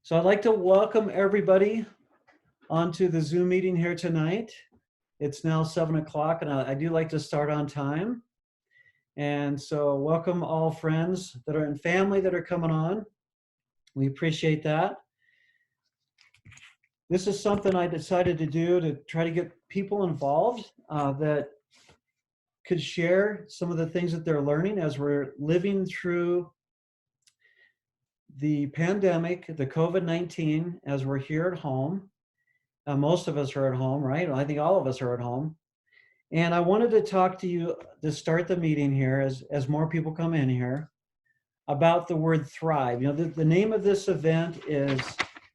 So I'd like to welcome everybody onto the Zoom meeting here tonight. It's now 7 o'clock and I do like to start on time. And so welcome all friends that are in family that are coming on. We appreciate that. This is something I decided to do to try to get people involved that could share some of the things that they're learning as we're living through the pandemic, the COVID-19, as we're here at home. Most of us are at home, right? I think all of us are at home. And I wanted to talk to you to start the meeting here as more people come in here about the word thrive. You know, the name of this event is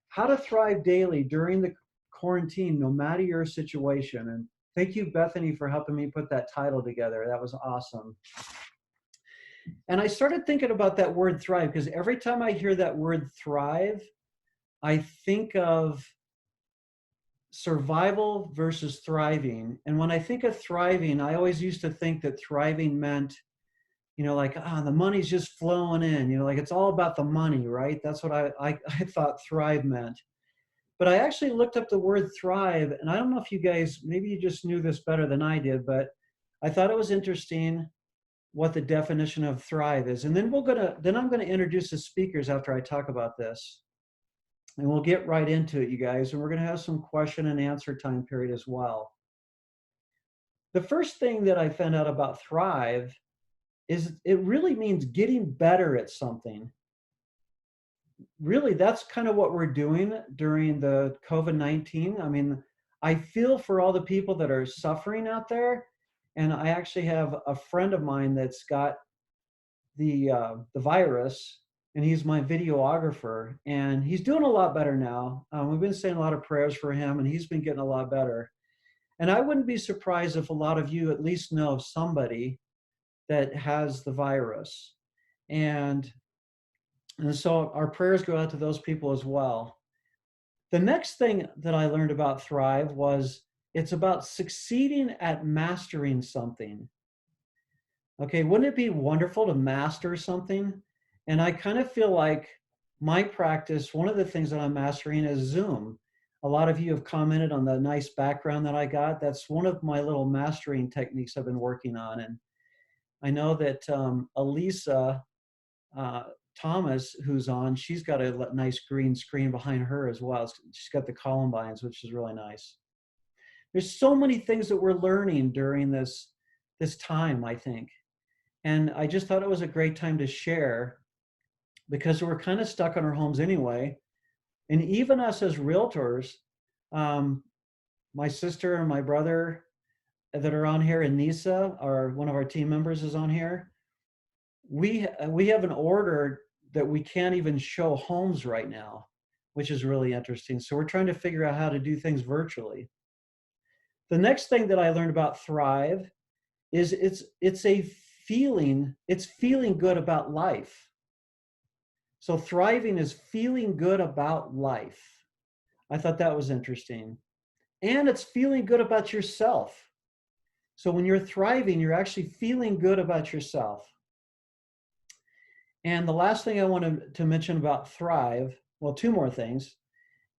How to Thrive Daily During the Quarantine, No Matter Your Situation. And thank you, Bethany, for helping me put that title together. That was awesome. And I started thinking about that word thrive because every time I hear that word thrive, I think of survival versus thriving. And when I think of thriving, I always used to think that thriving meant, you know, like, the money's just flowing in, you know, like it's all about the money, right? That's what I thought thrive meant. But I actually looked up the word thrive, and I don't know if you guys, maybe you just knew this better than I did, but I thought it was interesting what the definition of thrive is. And then I'm gonna introduce the speakers after I talk about this. And we'll get right into it, you guys. And we're going to have some question and answer time period as well. The first thing that I found out about thrive is it really means getting better at something. Really, that's kind of what we're doing during the COVID-19. I mean, I feel for all the people that are suffering out there. And I actually have a friend of mine that's got the virus, and he's my videographer, and he's doing a lot better now. We've been saying a lot of prayers for him, and he's been getting a lot better. And I wouldn't be surprised if a lot of you at least know of somebody that has the virus. And so our prayers go out to those people as well. The next thing that I learned about Thrive was it's about succeeding at mastering something. Okay, wouldn't it be wonderful to master something? And I kind of feel like my practice, one of the things that I'm mastering is Zoom. A lot of you have commented on the nice background that I got. That's one of my little mastering techniques I've been working on. And I know that Elisa Thomas, who's on, she's got a nice green screen behind her as well. She's got the columbines, which is really nice. There's so many things that we're learning during this time, I think. And I just thought it was a great time to share because we're kind of stuck in our homes anyway. And even us as realtors, my sister and my brother that are on here, and Nysa, one of our team members is on here. We have an order that we can't even show homes right now, which is really interesting. So we're trying to figure out how to do things virtually. The next thing that I learned about Thrive is it's feeling good about life. So thriving is feeling good about life. I thought that was interesting. And it's feeling good about yourself. So when you're thriving, you're actually feeling good about yourself. And the last thing I wanted to mention about Thrive, well, two more things,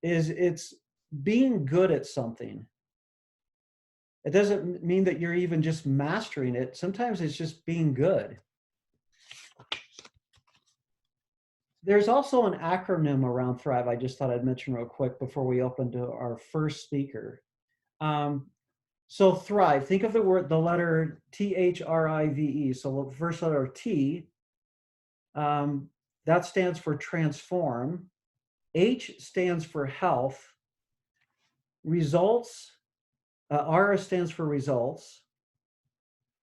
is it's being good at something. It doesn't mean that you're even just mastering it. Sometimes it's just being good. There's also an acronym around Thrive I just thought I'd mention real quick before we open to our first speaker. So Thrive, think of the letter THRIVE. So the first letter T, that stands for transform. H stands for health. Results, R stands for results.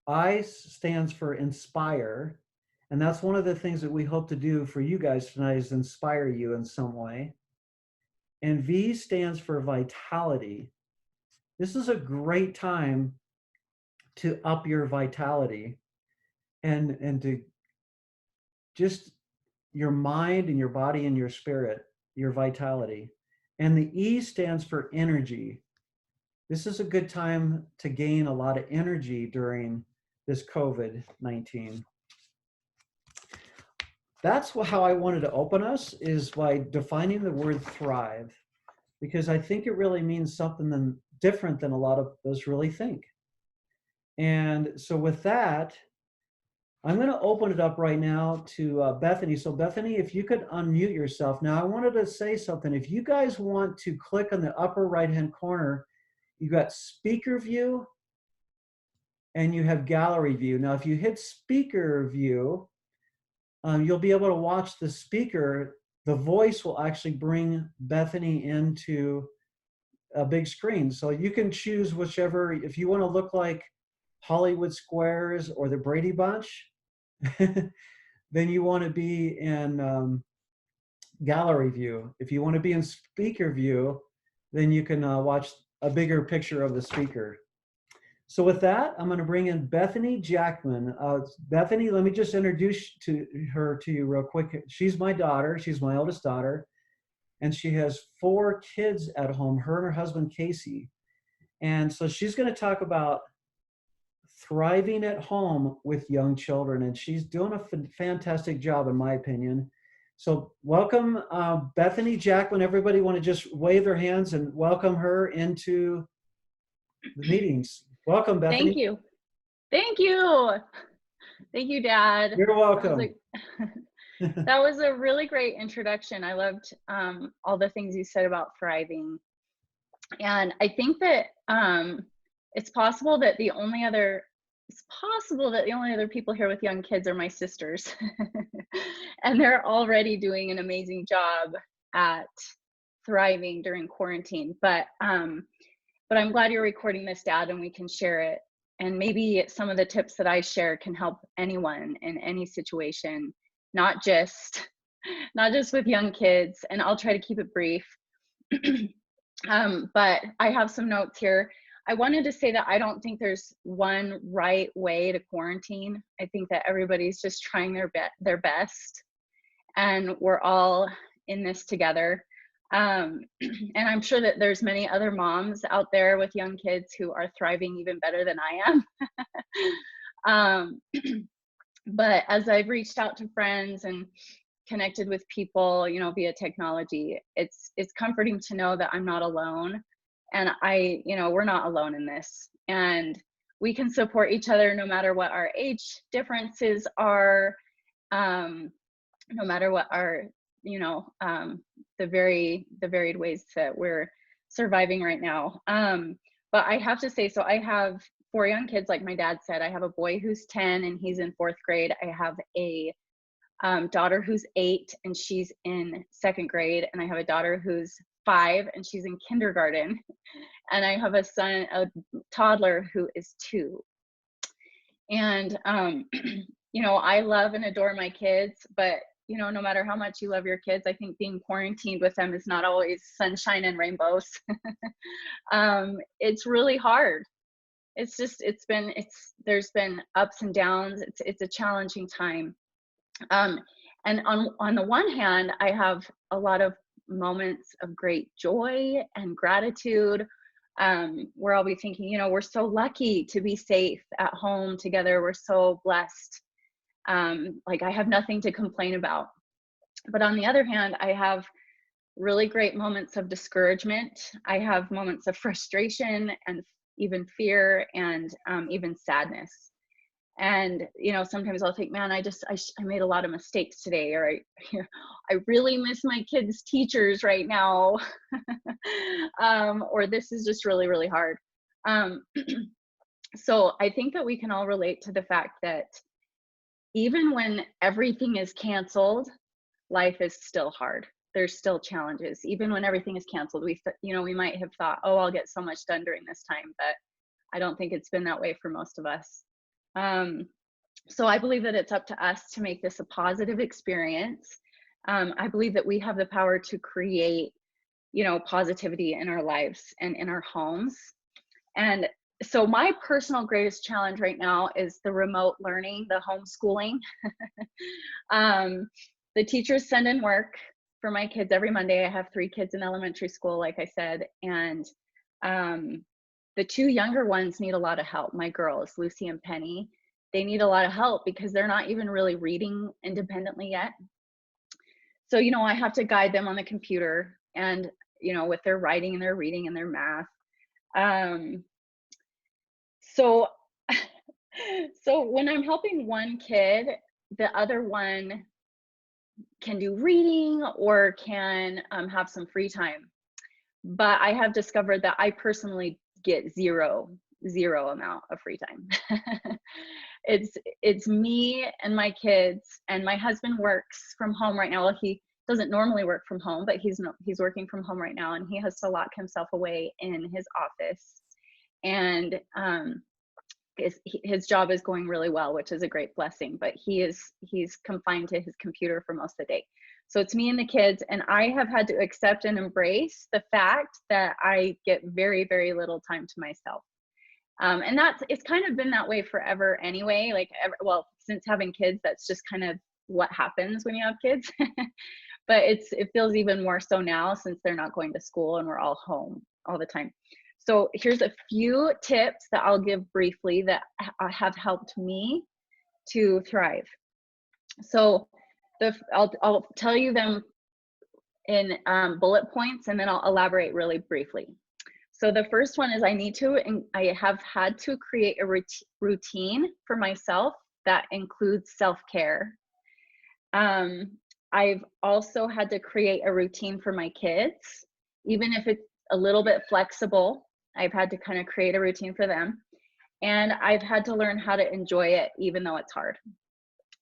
I stands for inspire. And that's one of the things that we hope to do for you guys tonight is inspire you in some way. And V stands for vitality. This is a great time to up your vitality and to just your mind and your body and your spirit, your vitality. And the E stands for energy. This is a good time to gain a lot of energy during this COVID-19. that's how I wanted to open us, is by defining the word thrive, because I think it really means something different than a lot of us really think. And so with that, I'm going to open it up right now to Bethany. So Bethany, if you could unmute yourself. Now I wanted to say something. If you guys want to click on the upper right-hand corner, you got speaker view and you have gallery view. Now, if you hit speaker view, you'll be able to watch the speaker. The voice will actually bring Bethany into a big screen. So you can choose whichever, if you want to look like Hollywood Squares or the Brady Bunch, then you want to be in gallery view. If you want to be in speaker view, then you can watch a bigger picture of the speaker. So with that, I'm going to bring in Bethany Jackman. Bethany, let me just introduce her to you real quick. She's my daughter. She's my oldest daughter. And she has 4 kids at home, her and her husband, Casey. And so she's going to talk about thriving at home with young children. And she's doing a fantastic job, in my opinion. So welcome, Bethany Jackman. Everybody want to just wave their hands and welcome her into the meetings. Welcome, Bethany. Thank you. Thank you. Thank you, Dad. You're welcome. That was a really great introduction. I loved all the things you said about thriving. And I think that it's possible that the only other people here with young kids are my sisters. And they're already doing an amazing job at thriving during quarantine. But I'm glad you're recording this, Dad, and we can share it. And maybe some of the tips that I share can help anyone in any situation, not just with young kids. And I'll try to keep it brief. But I have some notes here. I wanted to say that I don't think there's one right way to quarantine. I think that everybody's just trying their best, and we're all in this together. And I'm sure that there's many other moms out there with young kids who are thriving even better than I am. But as I've reached out to friends and connected with people, via technology, it's comforting to know that I'm not alone. And we're not alone in this. And we can support each other no matter what our age differences are, no matter what our the varied ways that we're surviving right now. But I have to say, so I have 4 young kids, like my dad said. I have a boy who's 10 and he's in 4th grade. I have a daughter who's 8 and she's in 2nd grade. And I have a daughter who's 5 and she's in kindergarten. And I have a toddler who is 2. And, I love and adore my kids, but no matter how much you love your kids, I think being quarantined with them is not always sunshine and rainbows. It's really hard. There's been ups and downs. It's a challenging time. And on the one hand, I have a lot of moments of great joy and gratitude, where I'll be thinking, we're so lucky to be safe at home together. We're so blessed. Like I have nothing to complain about. But on the other hand, I have really great moments of discouragement. I have moments of frustration and even fear and even sadness. And, sometimes I'll think, man, I made a lot of mistakes today, or I really miss my kids' teachers right now. Or this is just really, really hard. So I think that we can all relate to the fact that even when everything is canceled, life is still hard. There's still challenges. Even when everything is canceled, we might have thought, oh, I'll get so much done during this time, but I don't think it's been that way for most of us. So I believe that it's up to us to make this a positive experience. I believe that we have the power to create, positivity in our lives and in our homes. And so my personal greatest challenge right now is the remote learning, the homeschooling. The teachers send in work for my kids every Monday. I have 3 kids in elementary school, like I said, and the 2 younger ones need a lot of help. My girls, Lucy and Penny, they need a lot of help because they're not even really reading independently yet. So, I have to guide them on the computer and, with their writing and their reading and their math. Um, so, so when I'm helping one kid, the other one can do reading or can have some free time. But I have discovered that I personally get zero amount of free time. It's me and my kids, and my husband works from home right now. Well, he doesn't normally work from home, but he's working from home right now, and he has to lock himself away in his office. And his job is going really well, which is a great blessing, but he's confined to his computer for most of the day. So it's me and the kids, and I have had to accept and embrace the fact that I get very, very little time to myself. And it's kind of been that way forever anyway. Well, since having kids, that's just kind of what happens when you have kids. But it feels even more so now since they're not going to school and we're all home all the time. So here's a few tips that I'll give briefly that have helped me to thrive. So I'll tell you them in bullet points, and then I'll elaborate really briefly. So the first one is I have had to create a routine for myself that includes self-care. I've also had to create a routine for my kids, even if it's a little bit flexible. I've had to kind of create a routine for them. And I've had to learn how to enjoy it, even though it's hard.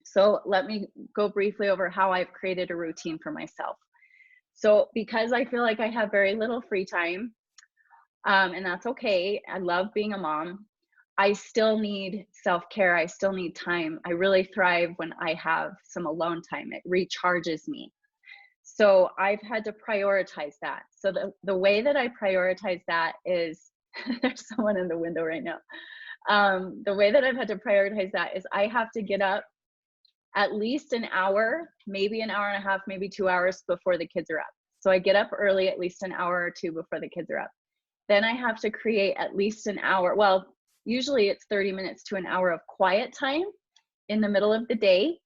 So let me go briefly over how I've created a routine for myself. So because I feel like I have very little free time, and that's okay. I love being a mom. I still need self-care. I still need time. I really thrive when I have some alone time. It recharges me. So I've had to prioritize that. So the way that I prioritize that is, there's someone in the window right now. The way that I've had to prioritize that is I have to get up at least an hour, maybe an hour and a half, maybe 2 hours before the kids are up. So I get up early, at least an hour or two before the kids are up. Then I have to create at least an hour. Well, usually it's 30 minutes to an hour of quiet time in the middle of the day.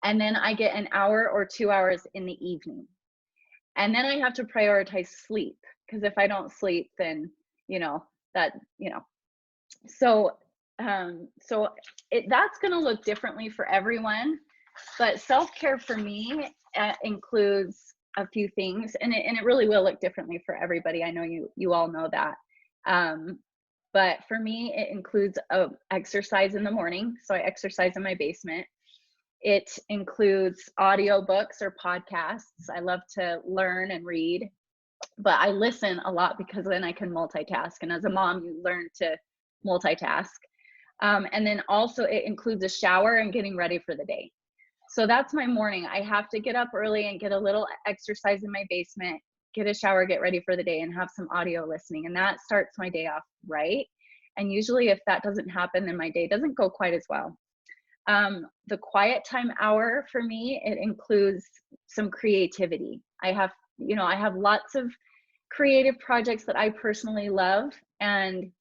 And then I get an hour or 2 hours in the evening. And then I have to prioritize sleep, because if I don't sleep, then, so that's going to look differently for everyone. But self-care for me includes a few things, and it really will look differently for everybody. I know you all know that. But for me, it includes exercise in the morning. So I exercise in my basement. It includes audiobooks or podcasts. I love to learn and read, but I listen a lot because then I can multitask. And as a mom, you learn to multitask. And then also it includes a shower and getting ready for the day. So that's my morning. I have to get up early and get a little exercise in my basement, get a shower, get ready for the day, and have some audio listening. And that starts my day off right. And usually if that doesn't happen, then my day doesn't go quite as well. The quiet time hour for me, it includes some creativity. I have lots of creative projects that I personally love. And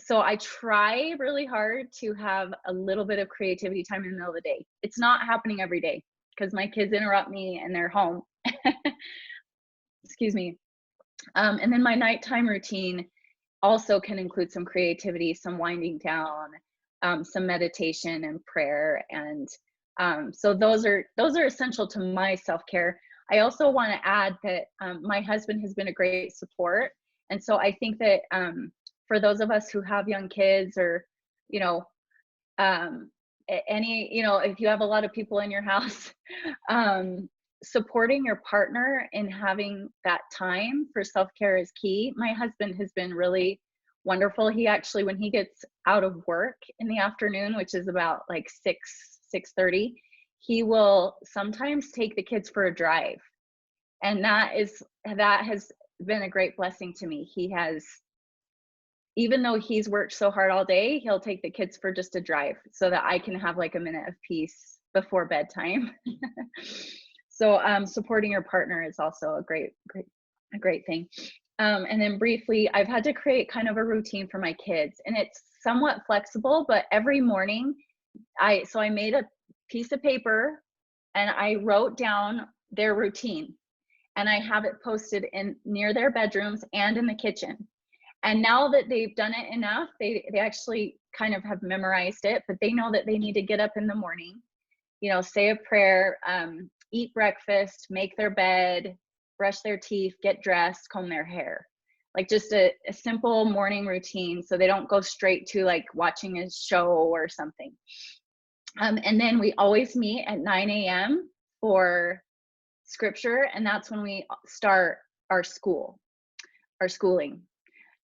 so I try really hard to have a little bit of creativity time in the middle of the day. It's not happening every day because my kids interrupt me and they're home. Excuse me. And then my nighttime routine also can include some creativity, some winding down, some meditation and prayer. And so those are essential to my self-care. I also want to add that my husband has been a great support. And so I think that for those of us who have young kids, or, if you have a lot of people in your house, supporting your partner in having that time for self-care is key. My husband has been really wonderful. He actually, when he gets out of work in the afternoon, which is about like 6:30, he will sometimes take the kids for a drive. And that has been a great blessing to me. He has, even though he's worked so hard all day, he'll take the kids for just a drive so that I can have like a minute of peace before bedtime. So supporting your partner is also a great thing. And then briefly, I've had to create kind of a routine for my kids, and it's somewhat flexible, but every morning I made a piece of paper and I wrote down their routine, and I have it posted in near their bedrooms and in the kitchen. And now that they've done it enough, they actually kind of have memorized it, but they know that they need to get up in the morning, say a prayer, eat breakfast, make their bed, brush their teeth, get dressed, comb their hair. Like just a simple morning routine, so they don't go straight to like watching a show or something. And then we always meet at 9 a.m. for scripture, and that's when we start our schooling.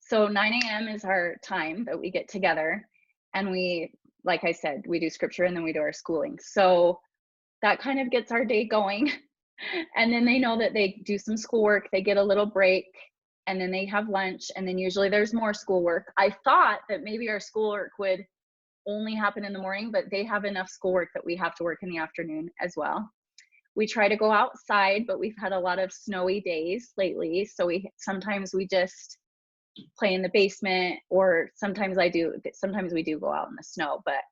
So 9 a.m. is our time that we get together, and we, like I said, we do scripture and then we do our schooling. So that kind of gets our day going. And then they know that they do some schoolwork, they get a little break, and then they have lunch, and then usually there's more schoolwork. I thought that maybe our schoolwork would only happen in the morning, but they have enough schoolwork that we have to work in the afternoon as well. We try to go outside, but we've had a lot of snowy days lately, so sometimes we just play in the basement, or sometimes we do go out in the snow. But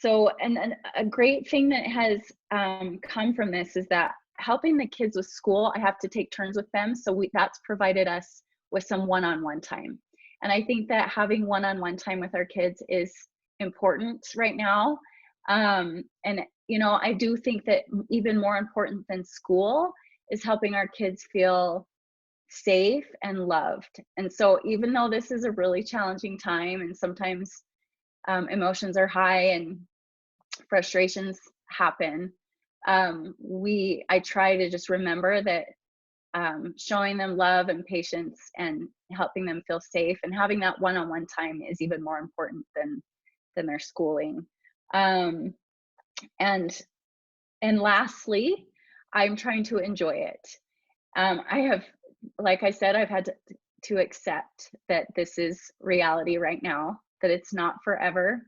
so and a great thing that has come from this is that helping the kids with school, I have to take turns with them, so that's provided us with some one-on-one time. And I think that having one-on-one time with our kids is important right now. And I do think that even more important than school is helping our kids feel safe and loved. And so even though this is a really challenging time, and sometimes emotions are high and frustrations happen, I try to just remember that showing them love and patience and helping them feel safe and having that one-on-one time is even more important than their schooling. And lastly, I'm trying to enjoy it. I have, like I said, I've had to accept that this is reality right now, that it's not forever,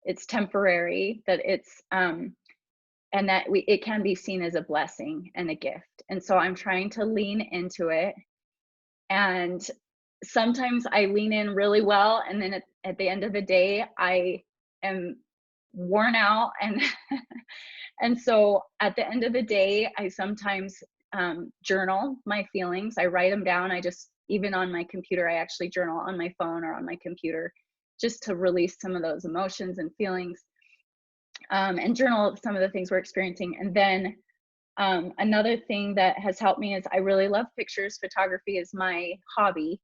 it's temporary, that it's and that it can be seen as a blessing and a gift. And so I'm trying to lean into it. And sometimes I lean in really well, and then at the end of the day, I am worn out. And so at the end of the day, I sometimes journal my feelings. I write them down. Even on my computer, I actually journal on my phone or on my computer, just to release some of those emotions and feelings, and journal some of the things we're experiencing. And then another thing that has helped me is I really love pictures. Photography is my hobby.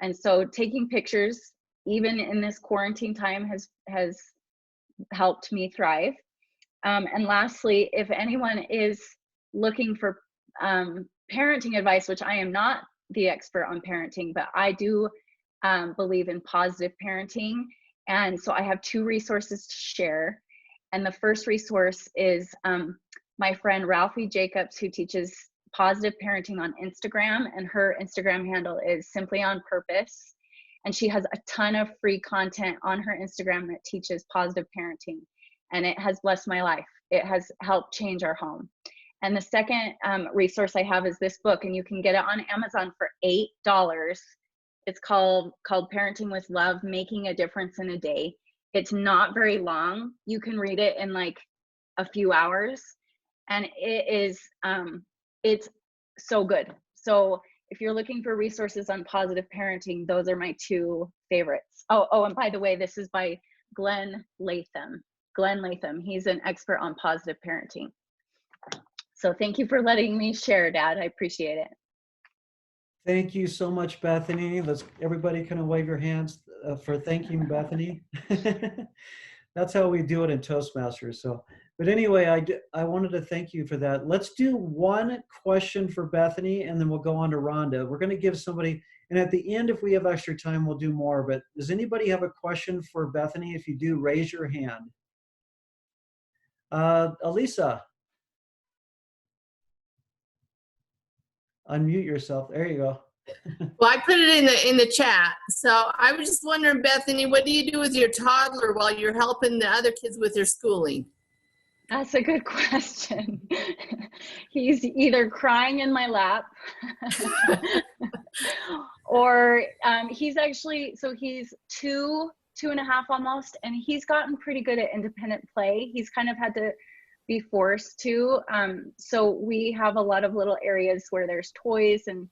And so taking pictures, even in this quarantine time, has helped me thrive. And lastly, if anyone is looking for parenting advice, which I am not the expert on parenting, but I do believe in positive parenting. And so I have 2 resources to share. And the first resource is my friend Ralphie Jacobs, who teaches positive parenting on Instagram, and her Instagram handle is Simply on Purpose. And she has a ton of free content on her Instagram that teaches positive parenting, and it has blessed my life. It has helped change our home. And the second resource I have is this book, and you can get it on Amazon for $8. It's called Parenting with Love, Making a Difference in a Day. It's not very long. You can read it in like a few hours, and it's so good. So if you're looking for resources on positive parenting, those are my 2 favorites. Oh, and by the way, this is by Glenn Latham. He's an expert on positive parenting. So thank you for letting me share, Dad. I appreciate it. Thank you so much, Bethany. Everybody kind of wave your hands for thanking Bethany. That's how we do it in Toastmasters. So, but anyway, I wanted to thank you for that. Let's do one question for Bethany, and then we'll go on to Rhonda. We're going to give somebody, and at the end, if we have extra time, we'll do more. But does anybody have a question for Bethany? If you do, raise your hand. Elisa, unmute yourself. There you go. Well, I put it in the chat. So I was just wondering, Bethany, what do you do with your toddler while you're helping the other kids with their schooling? That's a good question. He's either crying in my lap or he's 2 2.5 almost, and he's gotten pretty good at independent play. He's kind of had to be forced to. So we have a lot of little areas where there's toys, and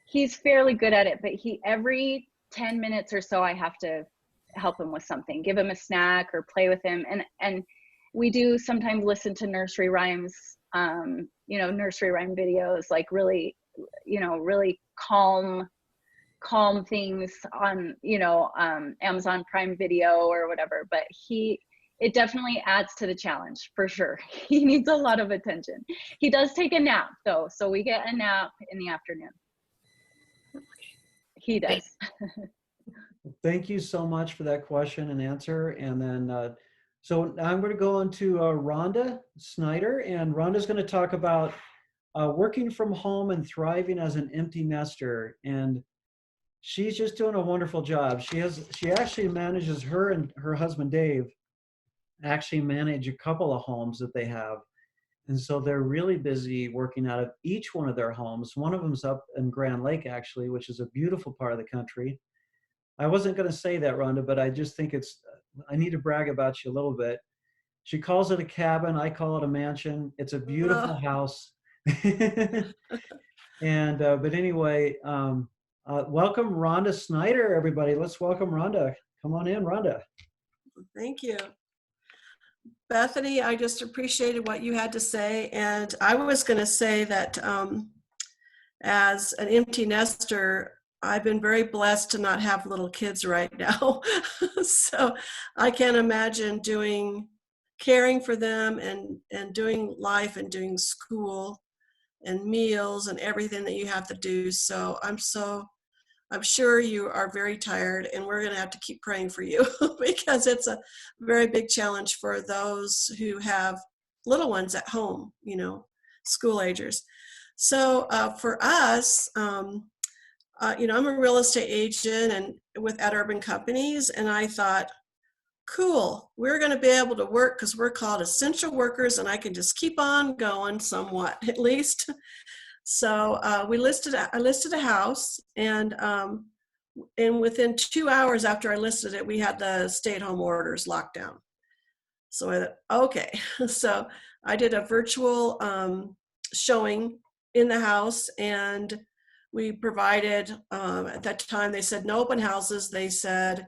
he's fairly good at it, but every 10 minutes or so, I have to help him with something, give him a snack or play with him. And we do sometimes listen to nursery rhymes, nursery rhyme videos, like really, really calm things on, Amazon Prime Video or whatever. But it definitely adds to the challenge for sure. He needs a lot of attention. He does take a nap though. So we get a nap in the afternoon. He does. Thank you so much for that question and answer. And then, so I'm going to go on to Rhonda Snyder, and Rhonda's going to talk about working from home and thriving as an empty nester. And she's just doing a wonderful job. She actually manages, her and her husband, Dave, actually manage a couple of homes that they have. And so they're really busy working out of each one of their homes. One of them's up in Grand Lake, actually, which is a beautiful part of the country. I wasn't going to say that, Rhonda, but I just think I need to brag about you a little bit. She calls it a cabin. I call it a mansion. It's a beautiful house. And, but anyway, welcome Rhonda Snyder, everybody. Let's welcome Rhonda. Come on in, Rhonda. Thank you. Bethany, I just appreciated what you had to say. And I was going to say that as an empty nester, I've been very blessed to not have little kids right now. So I can't imagine caring for them and doing life and doing school and meals and everything that you have to do. So I'm sure you are very tired, and we're going to have to keep praying for you because it's a very big challenge for those who have little ones at home, school agers. So for us, I'm a real estate agent and with Urban companies, and I thought, cool, we're going to be able to work because we're called essential workers, and I can just keep on going somewhat, at least. So I listed a house, and within 2 hours after I listed it, we had the stay-at-home orders locked down. So I thought, okay. So I did a virtual showing in the house, and we provided, at that time, they said no open houses. They said,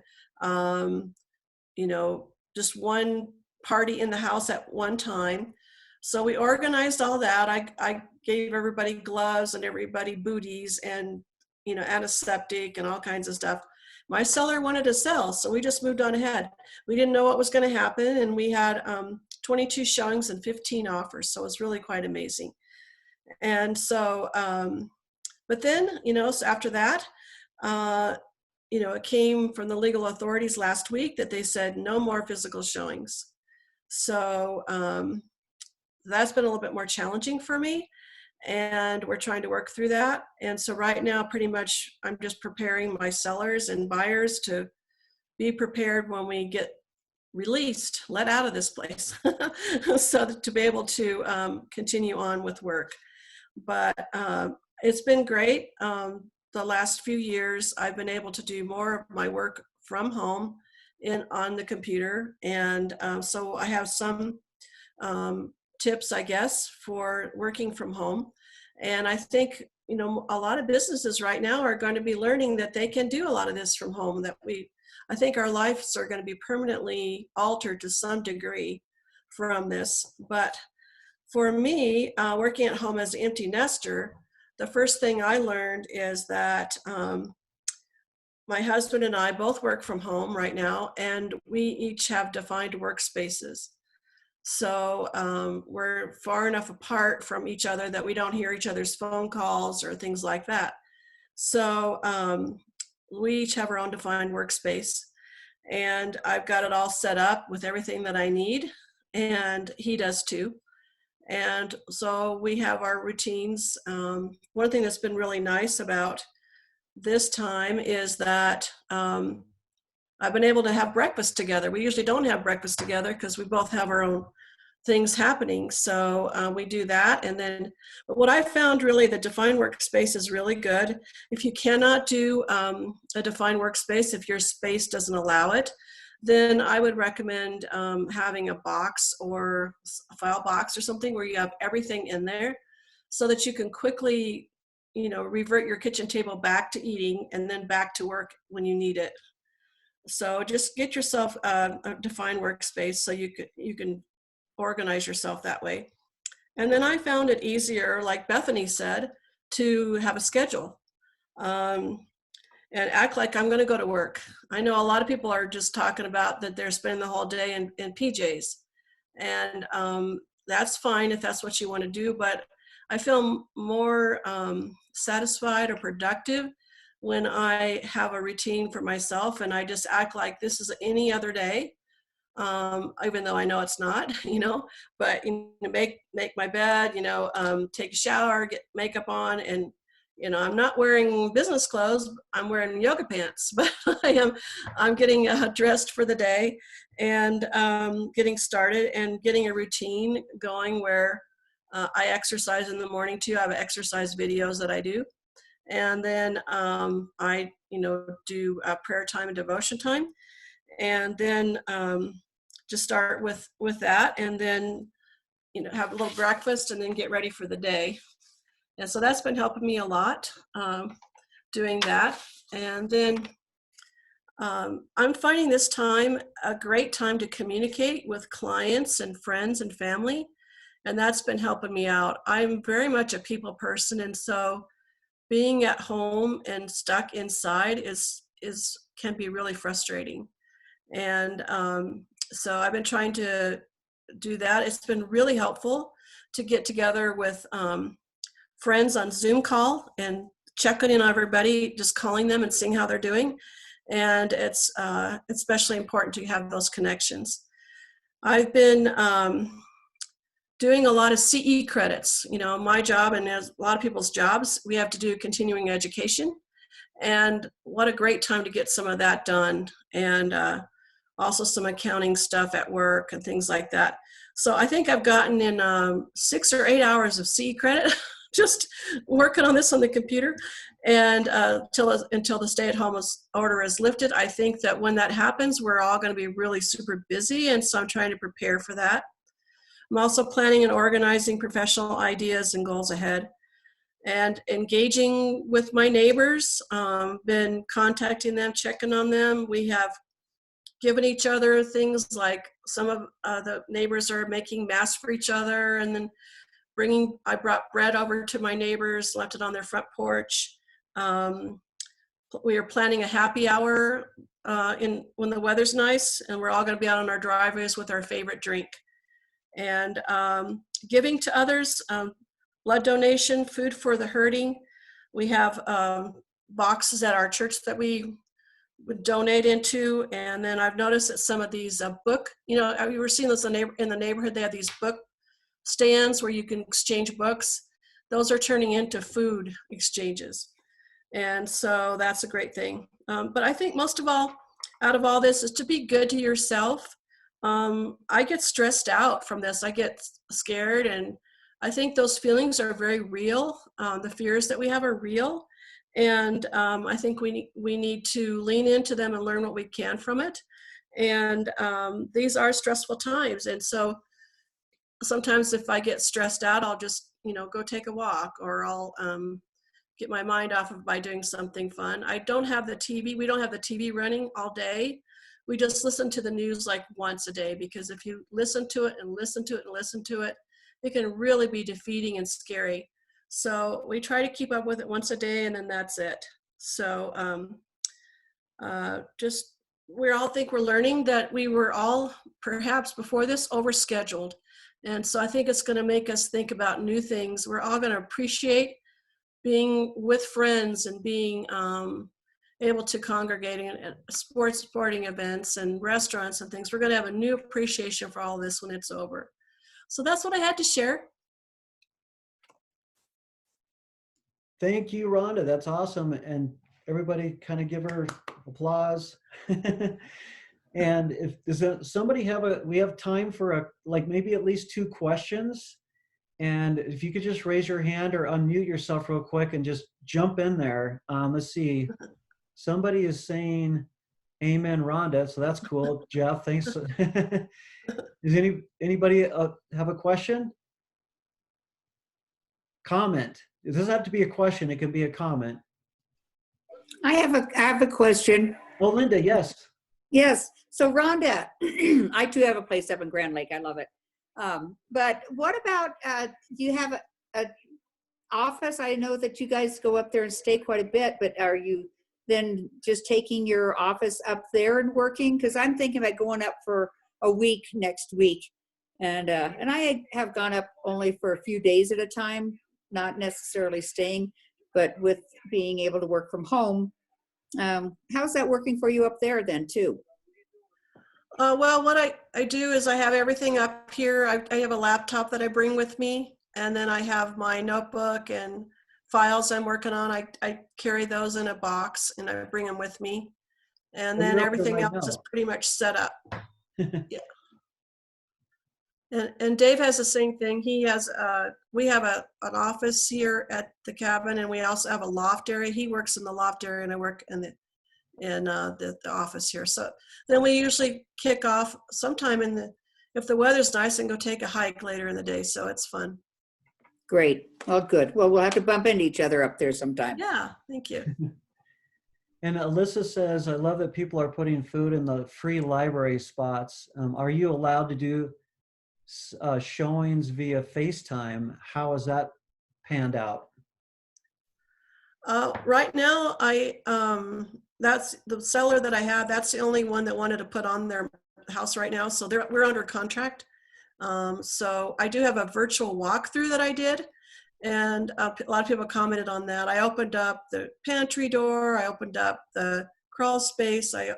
just one party in the house at one time. So we organized all that. I gave everybody gloves and everybody booties and, antiseptic and all kinds of stuff. My seller wanted to sell, so we just moved on ahead. We didn't know what was going to happen, and we had 22 showings and 15 offers. So it was really quite amazing. And so, but then, so after that, it came from the legal authorities last week that they said no more physical showings. So that's been a little bit more challenging for me, and we're trying to work through that. And so right now, pretty much, I'm just preparing my sellers and buyers to be prepared when we get released, let out of this place, so to be able to continue on with work. But it's been great. The last few years, I've been able to do more of my work from home on the computer. And so I have some tips, I guess, for working from home. And I think, a lot of businesses right now are going to be learning that they can do a lot of this from home, I think our lives are going to be permanently altered to some degree from this. But for me, working at home as an empty nester, the first thing I learned is that my husband and I both work from home right now, and we each have defined workspaces. So we're far enough apart from each other that we don't hear each other's phone calls or things like that. So we each have our own defined workspace, and I've got it all set up with everything that I need, and he does too. And so we have our routines. One thing that's been really nice about this time is that I've been able to have breakfast together. We usually don't have breakfast together because we both have our own things happening. So we do that. And then, but what I found really, the defined workspace is really good. If you cannot do a defined workspace, if your space doesn't allow it, then I would recommend having a box or a file box or something where you have everything in there so that you can quickly, you know, revert your kitchen table back to eating and then back to work when you need it. So just get yourself a defined workspace so you can organize yourself that way. And then I found it easier, like Bethany said, to have a schedule and act like I'm going to go to work. I know a lot of people are just talking about that they're spending the whole day in PJs. And that's fine if that's what you want to do, but I feel more satisfied or productive when I have a routine for myself and I just act like this is any other day. Even though I know it's not, you know, but you know, make my bed, you know, take a shower, get makeup on, and you know, I'm not wearing business clothes. I'm wearing yoga pants, but I'm getting dressed for the day and getting started and getting a routine going where I exercise in the morning too. I have exercise videos that I do, and then I, you know, do prayer time and devotion time, and then just start with that, and then you know, have a little breakfast and then get ready for the day. And so that's been helping me a lot, doing that. And then I'm finding this time a great time to communicate with clients and friends and family, and that's been helping me out. I'm very much a people person, and so being at home and stuck inside can be really frustrating. And so I've been trying to do that. It's been really helpful to get together with friends on Zoom call and checking in on everybody, just calling them and seeing how they're doing. And it's especially important to have those connections. I've been doing a lot of CE credits. You know, my job and as a lot of people's jobs, we have to do continuing education. And what a great time to get some of that done. And also some accounting stuff at work and things like that. So I think I've gotten in 6 or 8 hours of CE credit just working on this on the computer, and until the stay-at-home order is lifted. I think that when that happens, we're all going to be really super busy, and so I'm trying to prepare for that. I'm also planning and organizing professional ideas and goals ahead, and engaging with my neighbors, been contacting them, checking on them. We have given each other things like some of the neighbors are making masks for each other, and then I brought bread over to my neighbors, left it on their front porch. We are planning a happy hour when the weather's nice, and we're all going to be out on our driveways with our favorite drink. And giving to others, blood donation, food for the hurting. We have boxes at our church that we would donate into, and then I've noticed that some of these you were seeing this in the neighborhood, they have these book stands where you can exchange books. Those are turning into food exchanges, and so that's a great thing. But I think most of all, out of all this, is to be good to yourself. I get stressed out from this. I get scared, and I think those feelings are very real. The fears that we have are real. And I think we need to lean into them and learn what we can from it. And these are stressful times. And so sometimes if I get stressed out, I'll just, go take a walk, or I'll get my mind off of by doing something fun. I don't have the TV. We don't have the TV running all day. We just listen to the news like once a day, because if you listen to it and listen to it and listen to it, it can really be defeating and scary. So we try to keep up with it once a day, and then that's it. So we all think we're learning that we were all perhaps before this overscheduled. And so I think it's going to make us think about new things. We're all going to appreciate being with friends and being able to congregate in sporting events and restaurants and things. We're going to have a new appreciation for all this when it's over. So that's what I had to share. Thank you, Rhonda. That's awesome. And everybody kind of give her applause. And if somebody we have time for like maybe at least 2 questions. And if you could just raise your hand or unmute yourself real quick and just jump in there. Let's see. Somebody is saying, "Amen, Rhonda." So that's cool. Jeff, thanks. Does anybody have a question? Comment. It doesn't have to be a question. It can be a comment. I have a question. Oh, Linda, yes. Yes. So Rhonda, I too have a place up in Grand Lake. I love it. But what about, do you have a office? I know that you guys go up there and stay quite a bit, but are you then just taking your office up there and working? Because I'm thinking about going up for a week next week. And I have gone up only for a few days at a time, not necessarily staying, but with being able to work from home. How's that working for you up there then too? Well, what I do is I have everything up here. I have a laptop that I bring with me, and then I have my notebook and files I'm working on. I carry those in a box and I bring them with me. And then everything else is pretty much set up. Yeah. And Dave has the same thing. He has, we have an office here at the cabin, and we also have a loft area. He works in the loft area and I work in the office here. So then we usually kick off sometime if the weather's nice, and go take a hike later in the day. So it's fun. Great. Well, good. Well, we'll have to bump into each other up there sometime. Yeah, thank you. And Alyssa says, "I love that people are putting food in the free library spots. Are you allowed to do showings via FaceTime? How has that panned out?" Right now, that's the seller that I have. That's the only one that wanted to put on their house right now. So we're under contract. So I do have a virtual walkthrough that I did, and a lot of people commented on that. I opened up the pantry door. I opened up the crawl space. I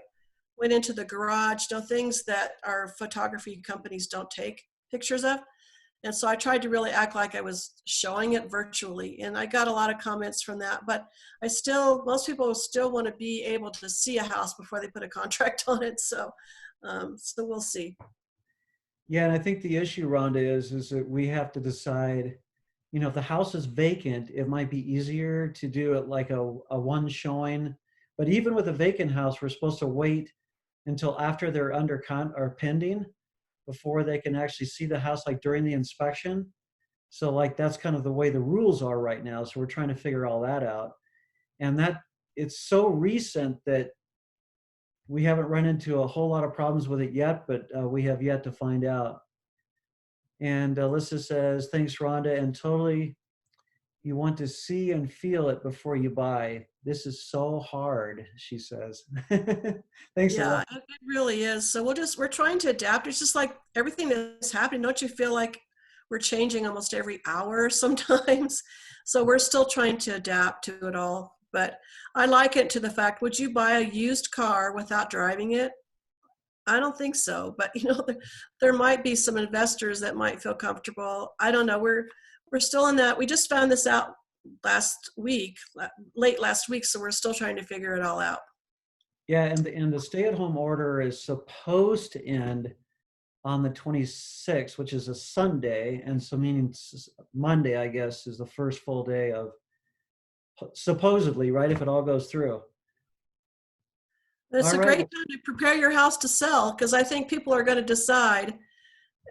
went into the garage, things that our photography companies don't take pictures of. And so I tried to really act like I was showing it virtually, and I got a lot of comments from that. But most people still want to be able to see a house before they put a contract on it. So we'll see. Yeah, and I think the issue, Rhonda, is that we have to decide, if the house is vacant, it might be easier to do it like a one showing. But even with a vacant house, we're supposed to wait until after they're under or pending before they can actually see the house, like during the inspection. So like that's kind of the way the rules are right now. So we're trying to figure all that out. And that it's so recent that we haven't run into a whole lot of problems with it yet, but we have yet to find out. And Alyssa says, "Thanks, Rhonda. And totally, you want to see and feel it before you buy. This is so hard," she says. Thanks. Yeah, it really is. So we're trying to adapt. It's just like everything that's happening. Don't you feel like we're changing almost every hour sometimes? So we're still trying to adapt to it all. But I like it to the fact, would you buy a used car without driving it? I don't think so. But there might be some investors that might feel comfortable. I don't know. We're still in that. We just found this out late last week. So we're still trying to figure it all out. Yeah, and the stay-at-home order is supposed to end on the 26th, which is a Sunday, and so meaning Monday, I guess, is the first full day of supposedly, right? If it all goes through. It's a great time to prepare your house to sell, because I think people are going to decide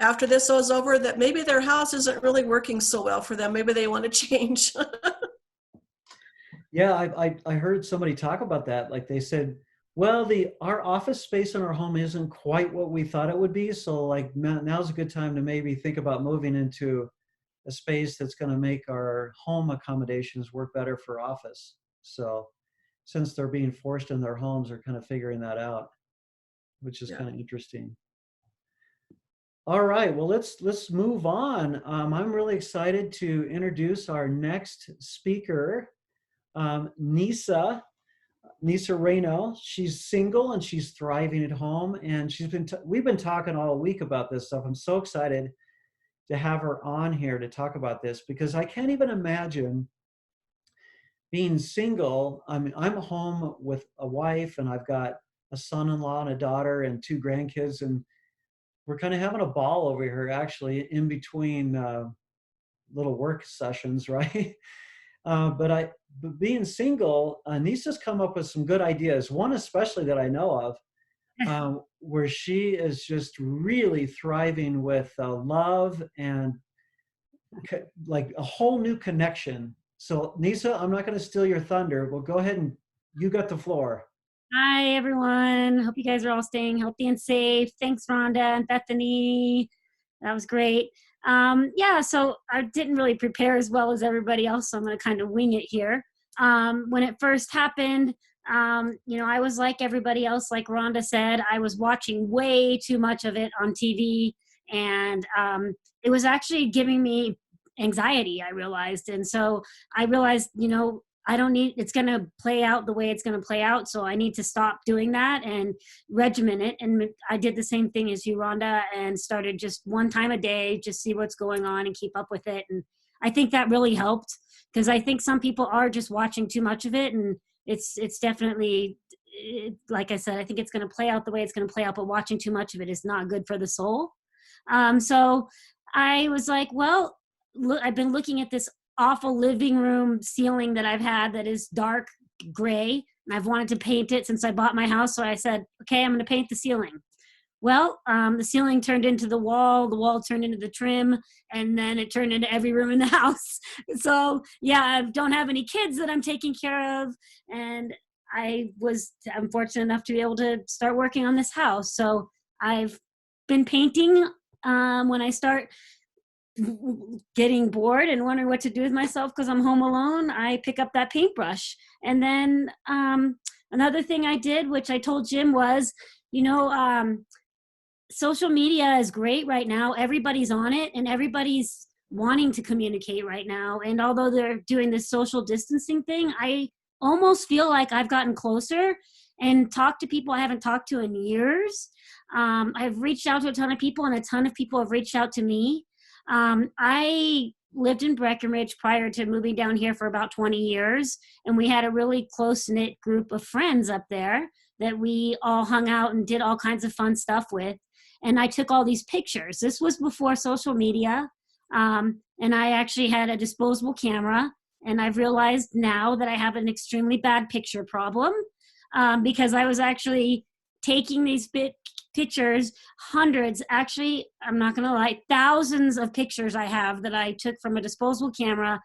after this is over that maybe their house isn't really working so well for them. Maybe they want to change. Yeah, I heard somebody talk about that. Like they said, well, our office space in our home isn't quite what we thought it would be. So like now's a good time to maybe think about moving into a space that's going to make our home accommodations work better for office. So since they're being forced in their homes, they're kind of figuring that out, which is kind of interesting. All right, well, let's move on. I'm really excited to introduce our next speaker, Nysa Rayno. She's single and she's thriving at home, and we've been talking all week about this stuff. I'm so excited to have her on here to talk about this, because I can't even imagine being single. I'm home with a wife, and I've got a son-in-law and a daughter and 2 grandkids, and we're kind of having a ball over here actually in between little work sessions, right? But being single, Nysa's come up with some good ideas. One especially that I know of, where she is just really thriving with love and like a whole new connection. So Nysa, I'm not going to steal your thunder. Well, go ahead and you got the floor. Hi, everyone. Hope you guys are all staying healthy and safe. Thanks, Rhonda and Bethany. That was great. Yeah, so I didn't really prepare as well as everybody else, so I'm going to kind of wing it here. When it first happened, I was like everybody else, like Rhonda said, I was watching way too much of it on TV, and it was actually giving me anxiety, I realized. And so I realized, it's going to play out the way it's going to play out. So I need to stop doing that and regiment it. And I did the same thing as you, Rhonda, and started just one time a day, just see what's going on and keep up with it. And I think that really helped, because I think some people are just watching too much of it. And it's definitely, like I said, I think it's going to play out the way it's going to play out, but watching too much of it is not good for the soul. So I was like, well, look, I've been looking at this awful living room ceiling that I've had that is dark gray, and I've wanted to paint it since I bought my house. So I said, okay, I'm going to paint the ceiling. Well, the ceiling turned into the wall turned into the trim, and then it turned into every room in the house. So yeah, I don't have any kids that I'm taking care of, and I'm fortunate enough to be able to start working on this house. So I've been painting. When I start getting bored and wondering what to do with myself because I'm home alone, I pick up that paintbrush. And then another thing I did, which I told Jim, was, social media is great right now. Everybody's on it and everybody's wanting to communicate right now. And although they're doing this social distancing thing, I almost feel like I've gotten closer and talked to people I haven't talked to in years. I've reached out to a ton of people, and a ton of people have reached out to me. I lived in Breckenridge prior to moving down here for about 20 years, and we had a really close-knit group of friends up there that we all hung out and did all kinds of fun stuff with. And I took all these pictures. This was before social media, and I actually had a disposable camera, and I've realized now that I have an extremely bad picture problem, because I was actually taking these pictures, hundreds, actually, I'm not gonna lie, thousands of pictures I have that I took from a disposable camera,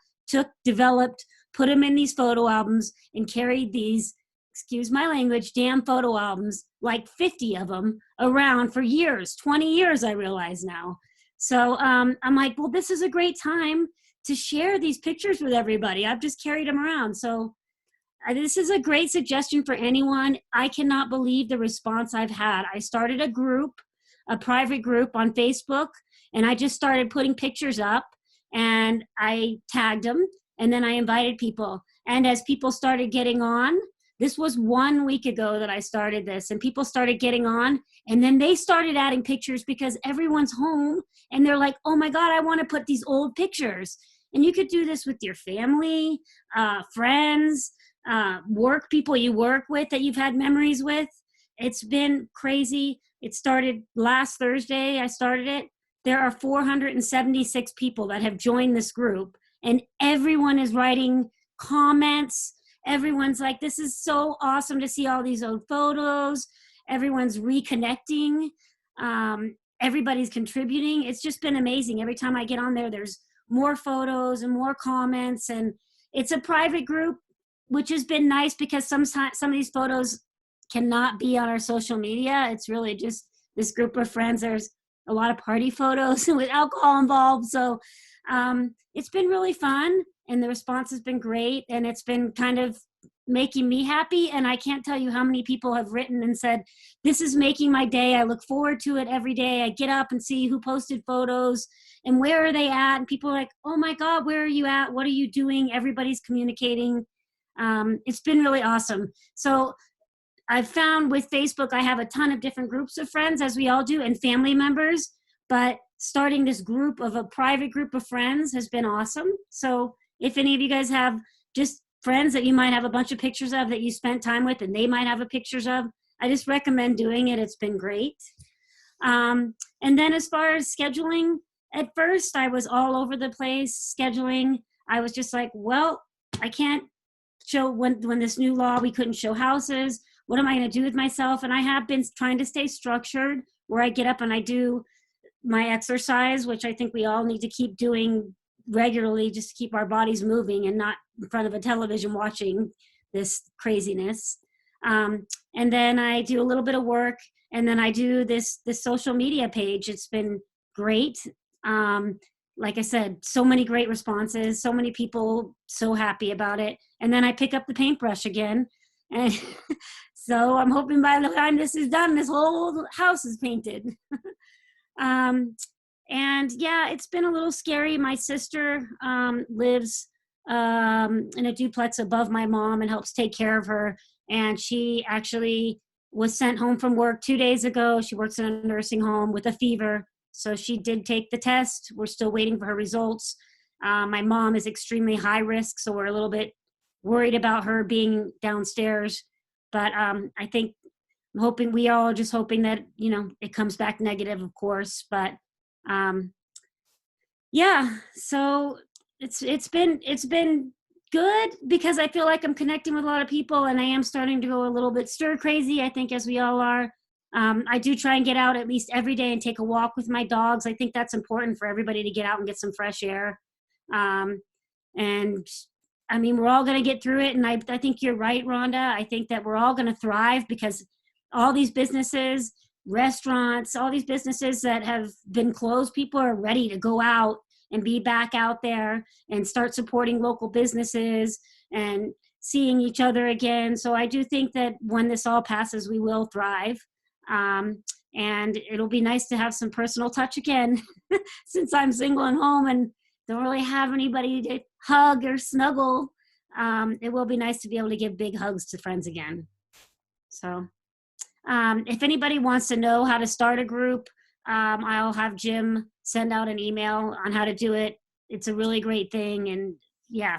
developed, put them in these photo albums, and carried these, excuse my language, damn photo albums, like 50 of them, around for years, 20 years, I realize now. So I'm like, well, this is a great time to share these pictures with everybody. I've just carried them around. So this is a great suggestion for anyone. I cannot believe the response I've had. I started a private group on Facebook, and I just started putting pictures up, and I tagged them, and then I invited people. And as people started getting on, this was 1 week ago that I started this, and people started getting on, and then they started adding pictures because everyone's home, and they're like, oh my God, I want to put these old pictures. And you could do this with your family, friends, work, people you work with that you've had memories with. It's been crazy. It started last Thursday. I started it. There are 476 people that have joined this group, and everyone is writing comments. Everyone's like, this is so awesome to see all these old photos. Everyone's reconnecting. Everybody's contributing. It's just been amazing. Every time I get on there, there's more photos and more comments, and it's a private group, which has been nice because some of these photos cannot be on our social media. It's really just this group of friends. There's a lot of party photos with alcohol involved. So it's been really fun, and the response has been great, and it's been kind of making me happy. And I can't tell you how many people have written and said, this is making my day. I look forward to it every day. I get up and see who posted photos and where are they at. And people are like, oh my God, where are you at? What are you doing? Everybody's communicating. It's been really awesome. So I've found with Facebook, I have a ton of different groups of friends, as we all do, and family members, but starting this group of a private group of friends has been awesome. So if any of you guys have just friends that you might have a bunch of pictures of that you spent time with and they might have a pictures of, I just recommend doing it. It's been great. And then as far as scheduling, at first I was all over the place scheduling. I was just like, well, I can't show when this new law, we couldn't show houses. What am I going to do with myself? And I have been trying to stay structured, where I get up and I do my exercise, which I think we all need to keep doing regularly, just to keep our bodies moving and not in front of a television watching this craziness. And then I do a little bit of work, and then I do this social media page. It's been great. Like I said, so many great responses, so many people so happy about it. And then I pick up the paintbrush again. And so I'm hoping by the time this is done, this whole house is painted. And yeah, it's been a little scary. My sister lives in a duplex above my mom and helps take care of her. And she actually was sent home from work 2 days ago. She works in a nursing home with a fever. So she did take the test. We're still waiting for her results. My mom is extremely high risk, so we're a little bit worried about her being downstairs. But I think we all are just hoping that, you know, it comes back negative, of course. But yeah, so it's been good, because I feel like I'm connecting with a lot of people, and I am starting to go a little bit stir crazy, I think, as we all are. I do try and get out at least every day and take a walk with my dogs. I think that's important for everybody to get out and get some fresh air. And I mean, we're all going to get through it. And I think you're right, Rhonda. I think that we're all going to thrive, because all these businesses, restaurants, all these businesses that have been closed, people are ready to go out and be back out there and start supporting local businesses and seeing each other again. So I do think that when this all passes, we will thrive. And it'll be nice to have some personal touch again, since I'm single and home and don't really have anybody to hug or snuggle. It will be nice to be able to give big hugs to friends again. So if anybody wants to know how to start a group, I'll have Jim send out an email on how to do it. It's a really great thing. And yeah,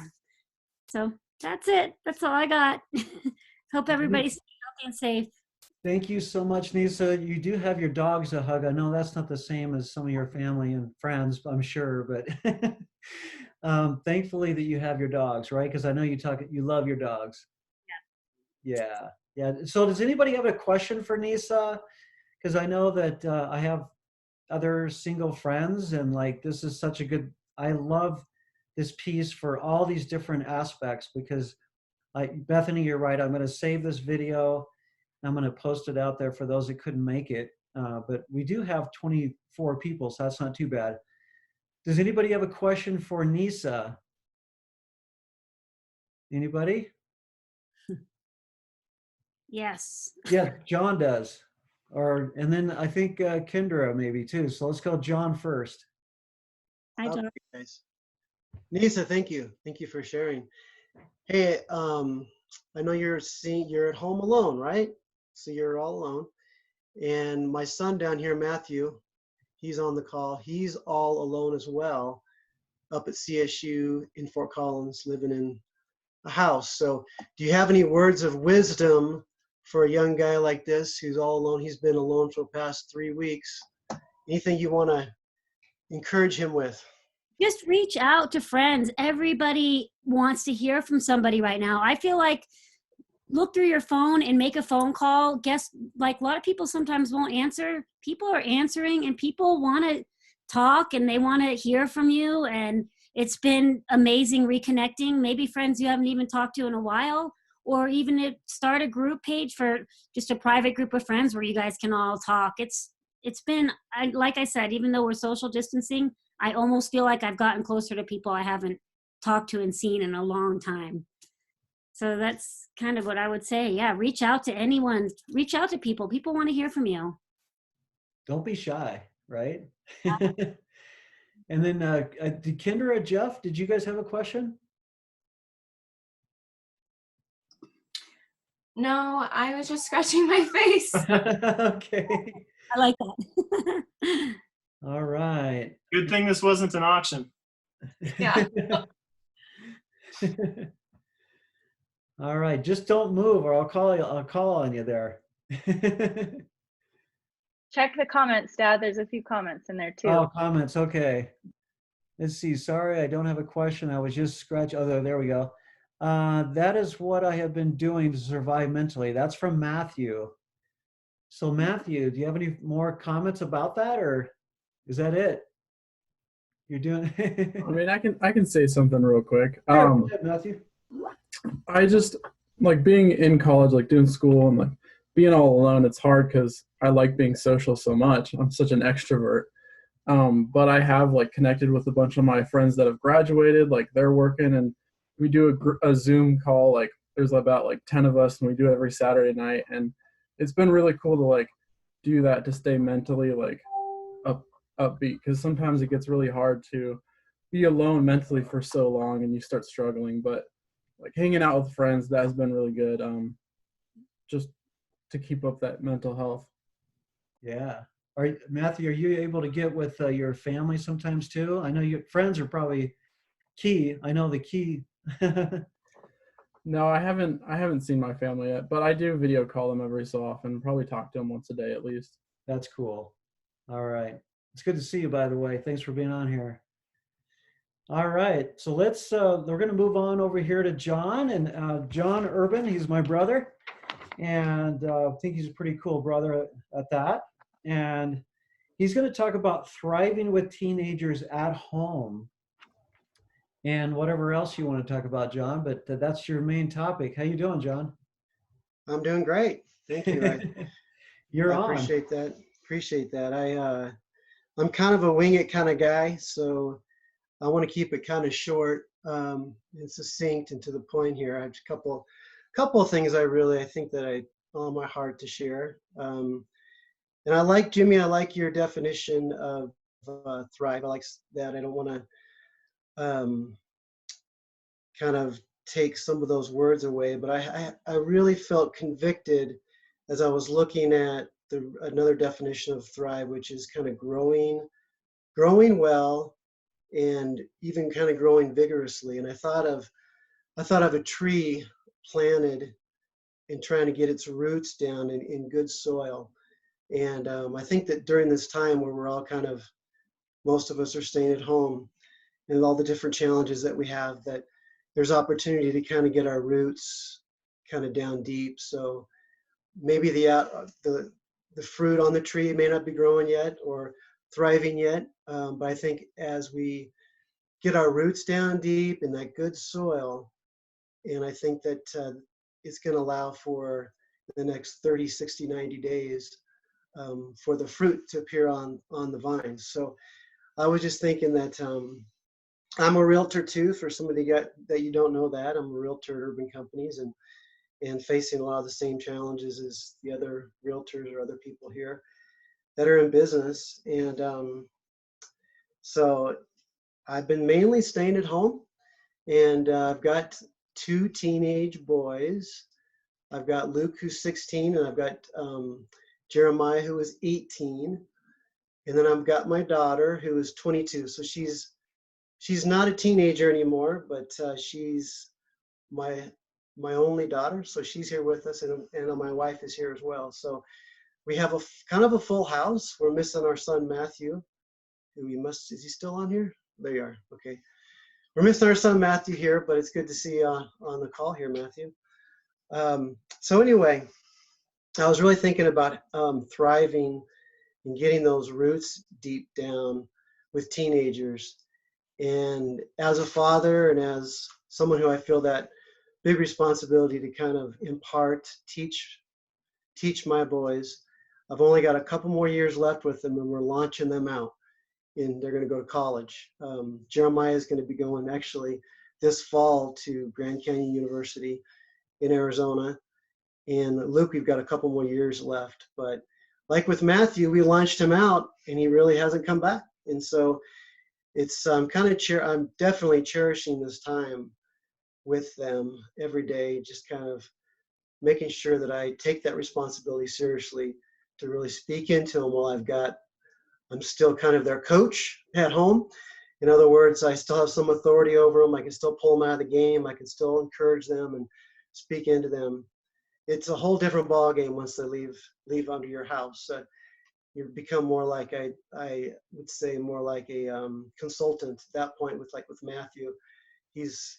so that's it. That's all I got. Hope everybody's healthy and safe. Thank you so much, Nysa. You do have your dogs to hug. I know that's not the same as some of your family and friends, I'm sure, but thankfully that you have your dogs, right? Because I know you love your dogs. Yeah. Yeah. So does anybody have a question for Nysa? Because I know that I have other single friends, and like, this is such a good, I love this piece for all these different aspects, because like, Bethany, you're right. I'm going to save this video. I'm going to post it out there for those that couldn't make it. But we do have 24 people, so that's not too bad. Does anybody have a question for Nysa? Anybody? Yes. Yeah, John does. And then I think Kendra maybe too. So let's go John first. Hi, John. Okay, guys. Nysa, thank you. Thank you for sharing. Hey, I know you're at home alone, right? So you're all alone. And my son down here, Matthew, he's on the call. He's all alone as well, up at CSU in Fort Collins, living in a house. So do you have any words of wisdom for a young guy like this who's all alone? He's been alone for the past 3 weeks. Anything you want to encourage him with? Just reach out to friends. Everybody wants to hear from somebody right now. I feel like, look through your phone and make a phone call. Guess, like, a lot of people sometimes won't answer. People are answering, and people want to talk and they want to hear from you. And it's been amazing reconnecting. Maybe friends you haven't even talked to in a while, or even start a group page for just a private group of friends where you guys can all talk. It's been, like I said, even though we're social distancing, I almost feel like I've gotten closer to people I haven't talked to and seen in a long time. So that's kind of what I would say. Yeah, reach out to anyone. Reach out to people. People want to hear from you. Don't be shy, right? And then did Kendra or Jeff, did you guys have a question? No, I was just scratching my face. Okay. I like that. All right. Good thing this wasn't an auction. Yeah. All right, just don't move or I'll call on you there. Check the comments, Dad. There's a few comments in there too. Oh, comments. Okay. Let's see. Sorry, I don't have a question. I was just scratching. Oh, there we go. That is what I have been doing to survive mentally. That's from Matthew. So Matthew, do you have any more comments about that, or is that it? You're doing. I mean, I can say something real quick. Yeah, go ahead, Matthew. I just like being in college, like doing school and like being all alone. It's hard because I like being social so much. I'm such an extrovert. But I have like connected with a bunch of my friends that have graduated, like they're working, and we do a Zoom call. Like there's about like 10 of us, and we do it every Saturday night. And it's been really cool to like do that to stay mentally like upbeat, because sometimes it gets really hard to be alone mentally for so long and you start struggling. But like hanging out with friends, that has been really good, just to keep up that mental health. Yeah. Matthew, are you able to get with your family sometimes too? I know your friends are probably key. I know the key. No, I haven't seen my family yet, but I do video call them every so often, probably talk to them once a day at least. That's cool. All right. It's good to see you, by the way. Thanks for being on here. All right. So we're going to move on over here to Jon, and Jon Urban. He's my brother, and I think he's a pretty cool brother at that. And he's going to talk about thriving with teenagers at home and whatever else you want to talk about, Jon, but that's your main topic. How you doing, Jon? I'm doing great. Thank you. You're I on. appreciate that. Appreciate that. I'm kind of a wing it kind of guy, so I want to keep it kind of short and succinct and to the point here. I have a couple of things I think that I on my heart to share. And I like, Jimmy, I like your definition of thrive. I like that. I don't want to kind of take some of those words away, but I really felt convicted as I was looking at another definition of thrive, which is kind of growing well and even kind of growing vigorously. And I thought of a tree planted and trying to get its roots down in good soil. And I think that during this time where we're all most of us are staying at home and all the different challenges that we have, that there's opportunity to kind of get our roots kind of down deep. So maybe the fruit on the tree may not be growing yet or thriving yet, but I think as we get our roots down deep in that good soil, and I think that it's going to allow for the next 30, 60, 90 days for the fruit to appear on the vines. So I was just thinking that I'm a realtor too. For somebody that you don't know that, I'm a realtor at Urban Companies and facing a lot of the same challenges as the other realtors or other people here that are in business. And so I've been mainly staying at home, and I've got 2 teenage boys. I've got Luke, who's 16, and I've got Jeremiah, who is 18. And then I've got my daughter, who is 22. So she's not a teenager anymore, but she's my only daughter. So she's here with us, and my wife is here as well. So we have kind of a full house. We're missing our son, Matthew, who is he still on here? There you are. Okay. We're missing our son, Matthew, here, but it's good to see you on the call here, Matthew. So anyway, I was really thinking about thriving and getting those roots deep down with teenagers. And as a father and as someone who I feel that big responsibility to kind of impart, teach my boys, I've only got a couple more years left with them, and we're launching them out. And they're going to go to college. Jeremiah is going to be going actually this fall to Grand Canyon University in Arizona. And Luke, we've got a couple more years left. But like with Matthew, we launched him out and he really hasn't come back. And so it's I'm definitely cherishing this time with them every day, just kind of making sure that I take that responsibility seriously to really speak into them while I'm still kind of their coach at home. In other words, I still have some authority over them. I can still pull them out of the game. I can still encourage them and speak into them. it's a whole different ball game once they leave under your house. You become more like I would say more like a consultant at that point with Matthew. He's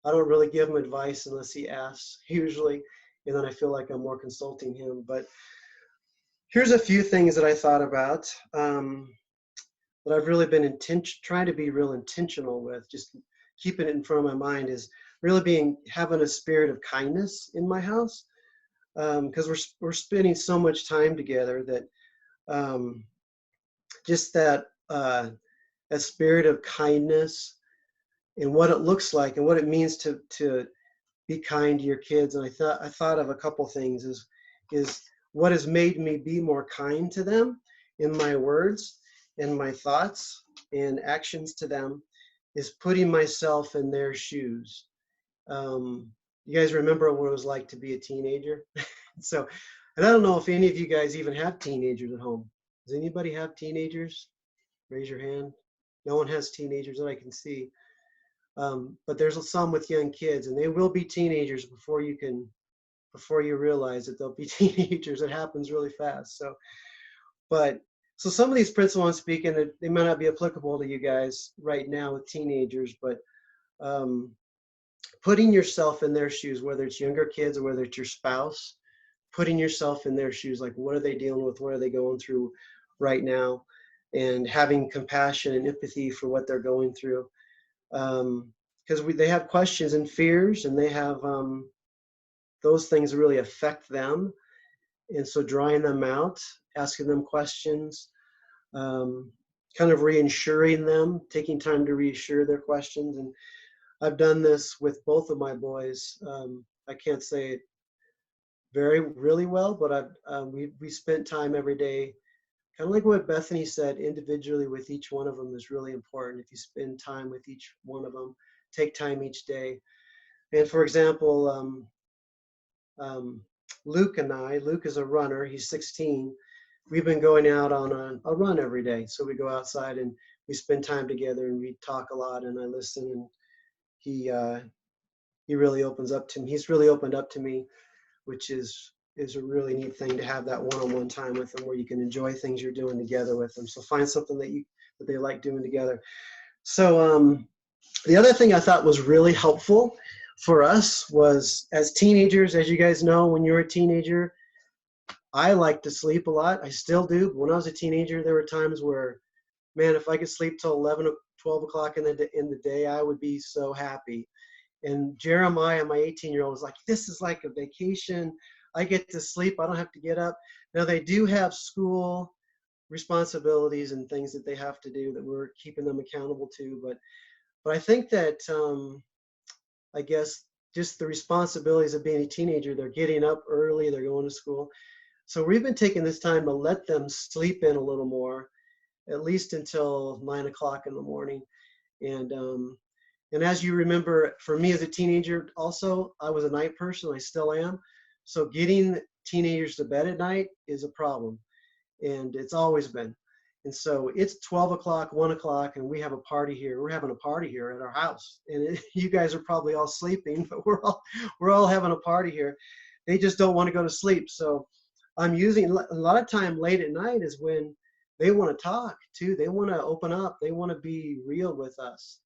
I don't really give him advice unless he asks usually, and then I feel like I'm more consulting him. But here's a few things that I thought about that I've really been trying to be real intentional with, just keeping it in front of my mind, is really having a spirit of kindness in my house, because we're spending so much time together that just that a spirit of kindness and what it looks like and what it means to be kind to your kids. And I thought of a couple things is what has made me be more kind to them in my words and my thoughts and actions to them is putting myself in their shoes. You guys remember what it was like to be a teenager? So, and I don't know if any of you guys even have teenagers at home. Does anybody have teenagers? Raise your hand. No one has teenagers that I can see. But there's some with young kids, and they will be teenagers before you realize that they'll be teenagers. It happens really fast. So some of these principles I'm speaking, they might not be applicable to you guys right now with teenagers, but putting yourself in their shoes, whether it's younger kids or whether it's your spouse, putting yourself in their shoes, like what are they dealing with? What are they going through right now? And having compassion and empathy for what they're going through. Because they have questions and fears, and they have those things really affect them. And so drawing them out, asking them questions, kind of reassuring them, taking time to reassure their questions. And I've done this with both of my boys. I can't say it really well, but we spent time every day. Kind of like what Bethany said, individually with each one of them is really important. If you spend time with each one of them, take time each day. And for example, Luke is a runner, he's 16. We've been going out on a run every day. So we go outside and we spend time together and we talk a lot and I listen, and he really opens up to me. He's really opened up to me, which is a really neat thing to have that one-on-one time with them where you can enjoy things you're doing together with them. So find something that they like doing together. So the other thing I thought was really helpful for us was, as teenagers, as you guys know, when you're a teenager, I like to sleep a lot. I still do. But when I was a teenager, there were times where, man, if I could sleep till 11 or 12 o'clock in the day, I would be so happy. And Jeremiah, my 18-year-old, was like, this is like a vacation. I get to sleep. I don't have to get up. Now, they do have school responsibilities and things that they have to do that we're keeping them accountable to. But I think that, I guess, just the responsibilities of being a teenager, they're getting up early, they're going to school. So we've been taking this time to let them sleep in a little more, at least until 9 o'clock in the morning. And as you remember, for me as a teenager also, I was a night person, I still am. So getting teenagers to bed at night is a problem, and it's always been. And so it's 12 o'clock, 1 o'clock, and we have a party here. We're having a party here at our house. And you guys are probably all sleeping, but we're all having a party here. They just don't want to go to sleep. So I'm using a lot of time late at night is when they want to talk too. They want to open up. They want to be real with us.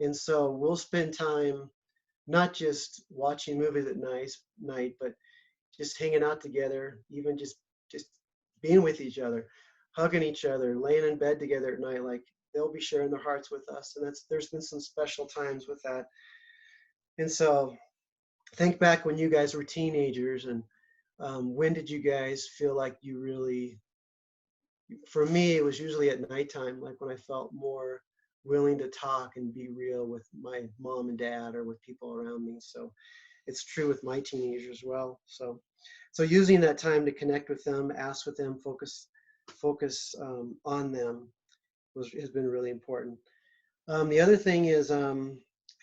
And so we'll spend time not just watching movies at night, but just hanging out together, even just being with each other, hugging each other, laying in bed together at night. Like, they'll be sharing their hearts with us. And there's been some special times with that. And so think back when you guys were teenagers, and when did you guys feel like you really, for me, it was usually at nighttime, like when I felt more willing to talk and be real with my mom and dad or with people around me. So it's true with my teenagers as well. So using that time to connect with them, ask with them, focus on them has been really important. The other thing is, I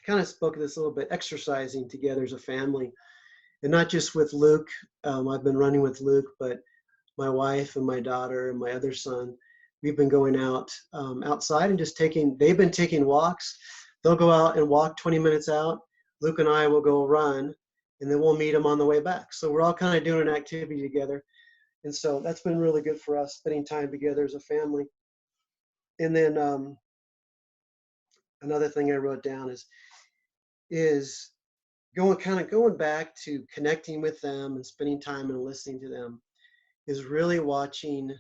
kind of spoke of this a little bit, exercising together as a family, and not just with Luke. I've been running with Luke, but my wife and my daughter and my other son, we've been going out outside and they've been taking walks. They'll go out and walk 20 minutes out. Luke and I will go run, and then we'll meet them on the way back. So we're all kind of doing an activity together. And so that's been really good for us, spending time together as a family. And then another thing I wrote down is going back to connecting with them and spending time and listening to them, is really watching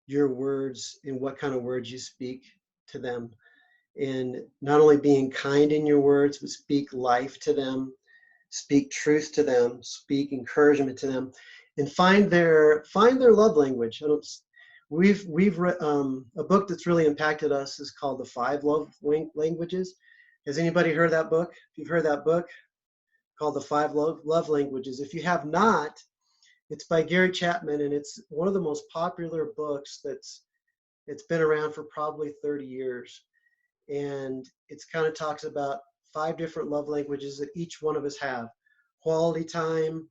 your words and what kind of words you speak to them. And not only being kind in your words, but speak life to them, speak truth to them, speak encouragement to them, and find their love language. We've read a book that's really impacted us is called The 5 Love Languages. Has anybody heard that book? If you've heard that book, called The 5 Love Languages. If you have not, it's by Gary Chapman, and it's one of the most popular books it's been around for probably 30 years. And it's kind of talks about 5 different love languages that each one of us have. Quality time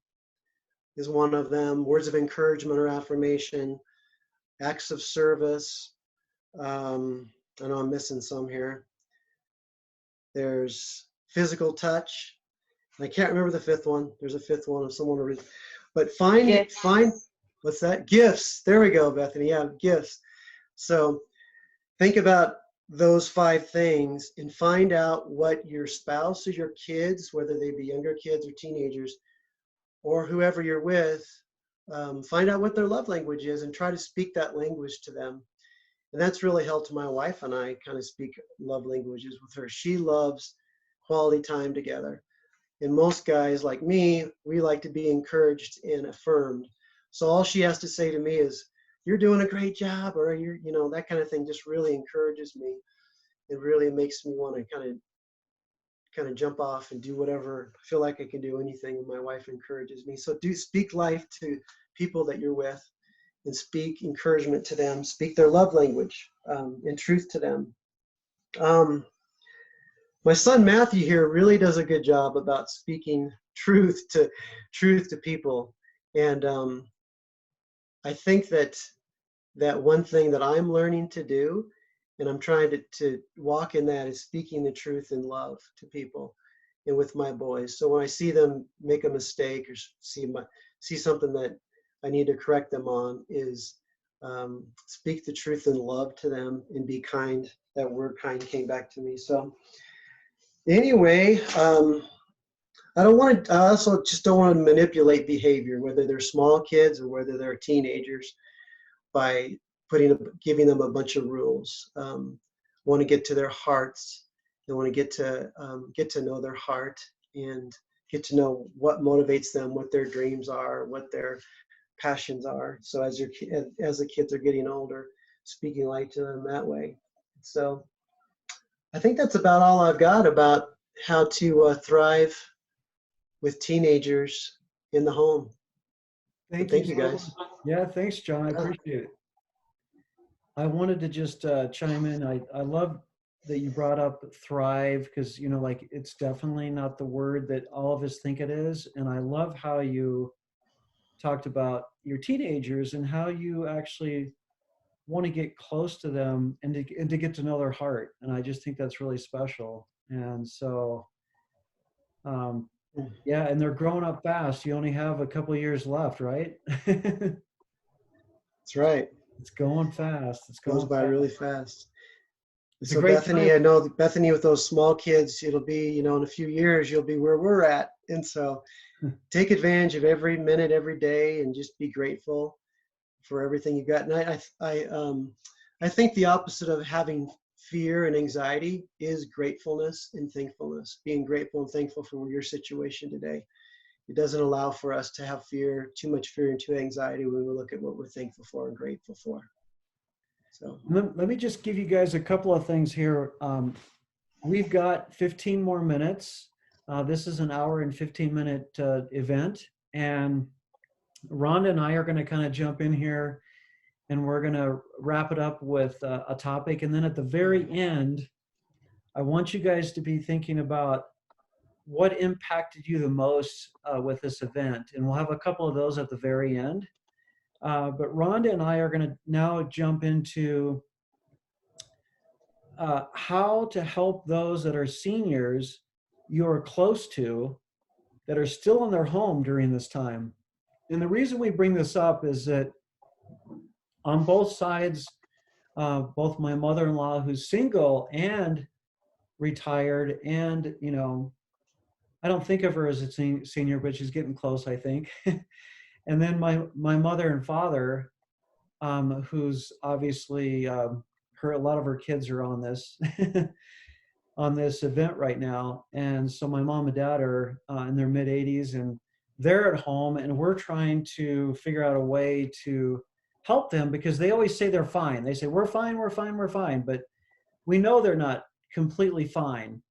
is one of them, words of encouragement or affirmation, acts of service. I know I'm missing some here. There's physical touch. I can't remember the 5th one. There's a 5th one if someone will read. But find, what's that? Gifts. There we go, Bethany. Yeah, gifts. So think about those 5 things and find out what your spouse or your kids, whether they be younger kids or teenagers, or whoever you're with, find out what their love language is and try to speak that language to them. And that's really helped my wife and I kind of speak love languages with her. She loves quality time together. And most guys like me, we like to be encouraged and affirmed. So all she has to say to me is, "You're doing a great job," or "You're," that kind of thing just really encourages me. It really makes me want to kind of jump off and do whatever. I feel like I can do anything when my wife encourages me. So do speak life to people that you're with and speak encouragement to them, speak their love language and truth to them. My son Matthew here really does a good job about speaking truth to people, and I think that one thing that I'm learning to do, and I'm trying to walk in that, is speaking the truth in love to people, and with my boys. So when I see them make a mistake or see something that I need to correct them on, is speak the truth in love to them and be kind. That word "kind" came back to me. So. Anyway, I also just don't want to manipulate behavior, whether they're small kids or whether they're teenagers, by giving them a bunch of rules. Want to get to their hearts. They want to get to know their heart and get to know what motivates them, what their dreams are, what their passions are. So as the kids are getting older, speaking light to them that way. So. I think that's about all I've got about how to thrive with teenagers in the home. Thank you guys. Yeah, thanks, John. I appreciate it. I wanted to just chime in. I love that you brought up thrive, because it's definitely not the word that all of us think it is. And I love how you talked about your teenagers and how you actually want to get close to them and to get to know their heart. And I just think that's really special. And so, yeah, and they're growing up fast. You only have a couple of years left, right? That's right. It's going fast. It goes by really fast. It's so a great Bethany, time. I know Bethany, with those small kids, it'll be, in a few years, you'll be where we're at. And so take advantage of every minute, every day, and just be grateful for everything you got. And I think the opposite of having fear and anxiety is gratefulness and thankfulness. Being grateful and thankful for your situation today. It doesn't allow for us to have too much fear and too anxiety when we look at what we're thankful for and grateful for. So let me just give you guys a couple of things here. We've got 15 more minutes. This is an hour and 15-minute event, and Rhonda and I are going to kind of jump in here, and we're going to wrap it up with a topic. And then at the very end, I want you guys to be thinking about what impacted you the most with this event. And we'll have a couple of those at the very end. But Rhonda and I are going to now jump into how to help those that are seniors you're close to that are still in their home during this time. And the reason we bring this up is that on both sides, both my mother-in-law, who's single and retired, and, you know, I don't think of her as a senior, but she's getting close, I think. And then my mother and father, who's obviously a lot of her kids are on this on this event right now, and so my mom and dad are in their mid 80s, and they're at home, and we're trying to figure out a way to help them because they always say they're fine. They say we're fine, we're fine, we're fine, but we know they're not completely fine.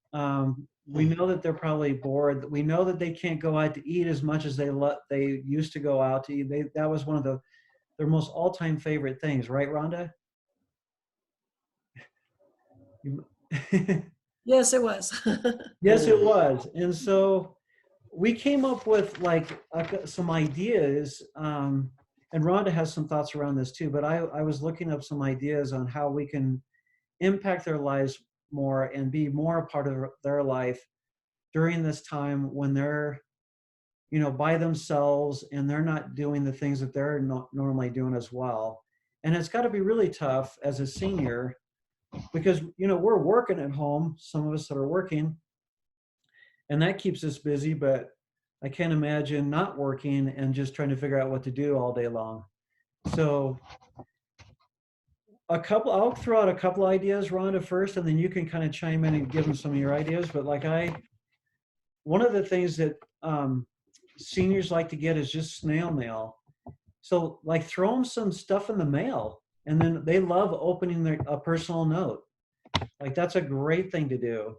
We know that they're probably bored. We know that they can't go out to eat as much as they used to go out to eat. That was one of their most all-time favorite things, right, Rhonda? Yes, it was. Yes, it was. And so we came up with like some ideas, and Rhonda has some thoughts around this too, but I was looking up some ideas on how we can impact their lives more and be more a part of their life during this time when they're, you know, by themselves and they're not doing the things that they're not normally doing as well. And it's got to be really tough as a senior because, you know, we're working at home, some of us that are working, and that keeps us busy, but I can't imagine not working and just trying to figure out what to do all day long. So I'll throw out a couple ideas, Rhonda, first, and then you can kind of chime in and give them some of your ideas. But like one of the things that seniors like to get is just snail mail. So like throw them some stuff in the mail, and then they love opening a personal note. Like that's a great thing to do.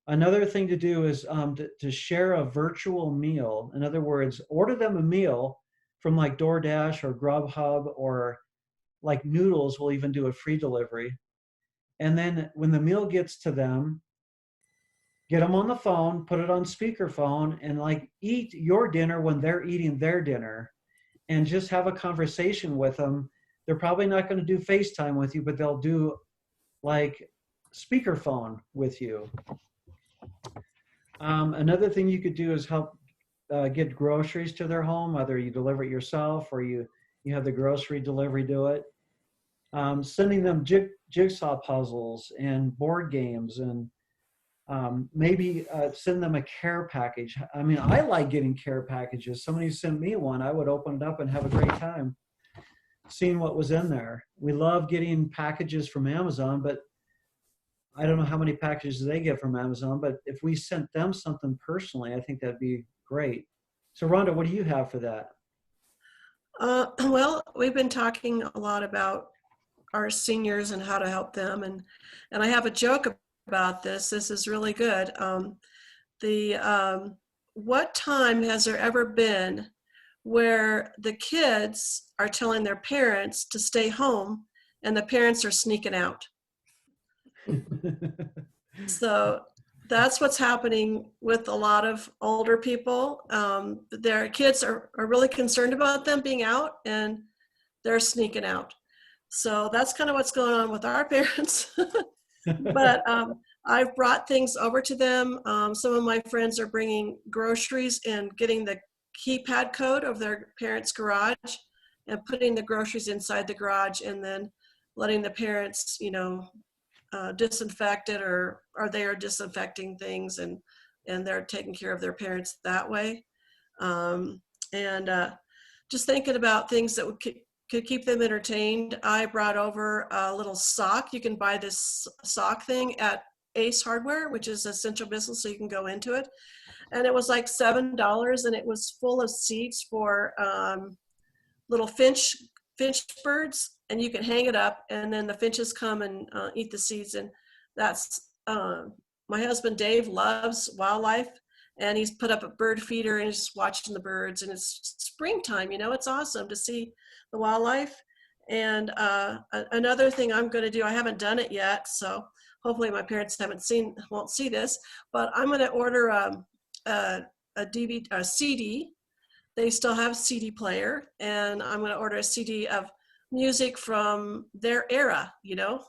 Another thing to do is to share a virtual meal. In other words, order them a meal from like DoorDash or Grubhub, or like Noodles will even do a free delivery. And then when the meal gets to them, get them on the phone, put it on speakerphone, and like eat your dinner when they're eating their dinner, and just have a conversation with them. They're probably not going to do FaceTime with you, but they'll do like speakerphone with you. Another thing you could do is help get groceries to their home, whether you deliver it yourself or you have the grocery delivery do it. Sending them jigsaw puzzles and board games, and maybe send them a care package. I mean, I like getting care packages. Somebody sent me one. I would open it up and have a great time seeing what was in there. We love getting packages from Amazon, but I don't know how many packages they get from Amazon, but if we sent them something personally, I think that'd be great. So Rhonda, what do you have for that? Well, we've been talking a lot about our seniors and how to help them. And I have a joke about this. This is really good. What time has there ever been where the kids are telling their parents to stay home and the parents are sneaking out? So that's what's happening with a lot of older people. Their kids are really concerned about them being out, and they're sneaking out. So that's kind of what's going on with our parents. But I've brought things over to them. Some of my friends are bringing groceries and getting the keypad code of their parents' garage and putting the groceries inside the garage, and then letting the parents, you know, disinfect it, or they are disinfecting things, and they're taking care of their parents that way. Just thinking about things that could keep them entertained. I brought over a little sock. You can buy this sock thing at Ace Hardware, which is essential business, so you can go into it. And it was like $7, and it was full of seeds for little finch birds, and you can hang it up, and then the finches come and eat the seeds. And that's my husband Dave loves wildlife, and he's put up a bird feeder and he's just watching the birds. And it's springtime, you know, it's awesome to see the wildlife. And another thing I'm going to do, I haven't done it yet, so hopefully my parents won't see this, but I'm going to order a CD. They still have a CD player, and I'm going to order a CD of music from their era, you know,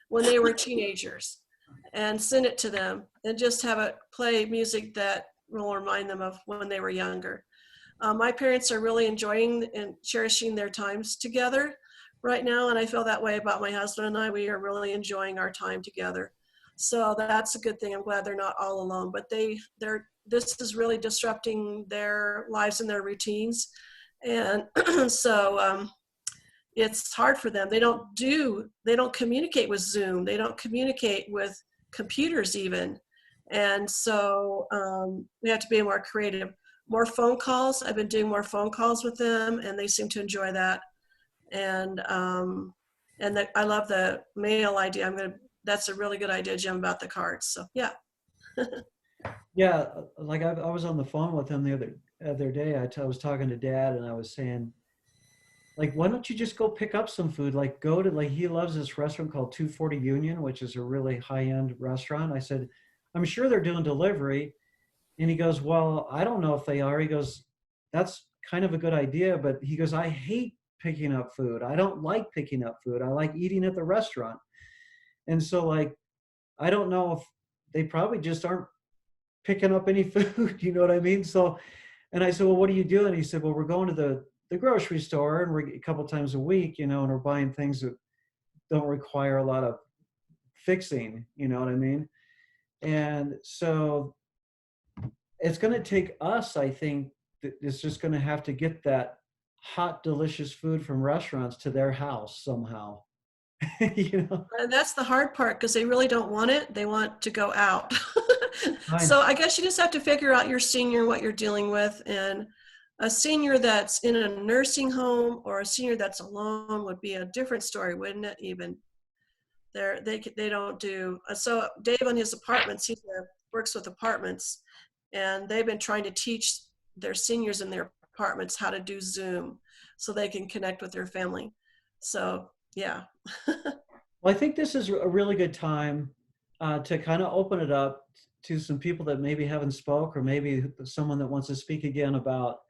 when they were teenagers, and send it to them, and just have it play music that will remind them of when they were younger. My parents are really enjoying and cherishing their times together right now, and I feel that way about my husband and I. We are really enjoying our time together. So that's a good thing. I'm glad they're not all alone, but this is really disrupting their lives and their routines. And so it's hard for them. They don't communicate with Zoom. They don't communicate with computers even. And so we have to be more creative. More phone calls. I've been doing more phone calls with them, and they seem to enjoy that. And I love the mail idea. That's a really good idea, Jim, about the cards. So yeah. Yeah, like I was on the phone with him the other day. I was talking to Dad, and I was saying, like, why don't you just go pick up some food? Like, go to, like, he loves this restaurant called 240 Union, which is a really high-end restaurant. I said, I'm sure they're doing delivery. And he goes, well, I don't know if they are. He goes, that's kind of a good idea. But he goes, I hate picking up food. I don't like picking up food. I like eating at the restaurant. And so, like, I don't know if they probably just aren't picking up any food. You know what I mean? So, and I said, well, what are you doing? He said, well, we're going to the grocery store, and we're a couple times a week, you know, and we're buying things that don't require a lot of fixing. You know what I mean? And so it's going to take us, I think, it's just going to have to get that hot, delicious food from restaurants to their house somehow. You know? And that's the hard part, because they really don't want it. They want to go out. Fine. So I guess you just have to figure out your senior, what you're dealing with. And a senior that's in a nursing home or a senior that's alone would be a different story, wouldn't it? Even they don't do. So Dave on his apartments, he works with apartments, and they've been trying to teach their seniors in their apartments how to do Zoom so they can connect with their family. So yeah. Well, I think this is a really good time to kind of open it up to some people that maybe haven't spoke, or maybe someone that wants to speak again about,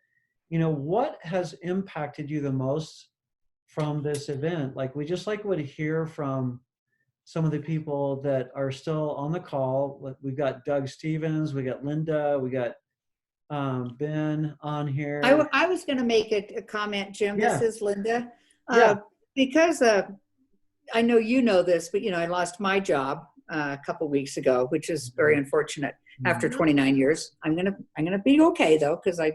you know, what has impacted you the most from this event? Like, we just would hear from some of the people that are still on the call. We've got Doug Stevens, we got Linda, we got Ben on here. I was going to make a comment, Jim. Yeah. This is Linda. Yeah. Because I know you know this, but, you know, I lost my job a couple weeks ago, which is very unfortunate after 29 years. I'm gonna be okay, though, because I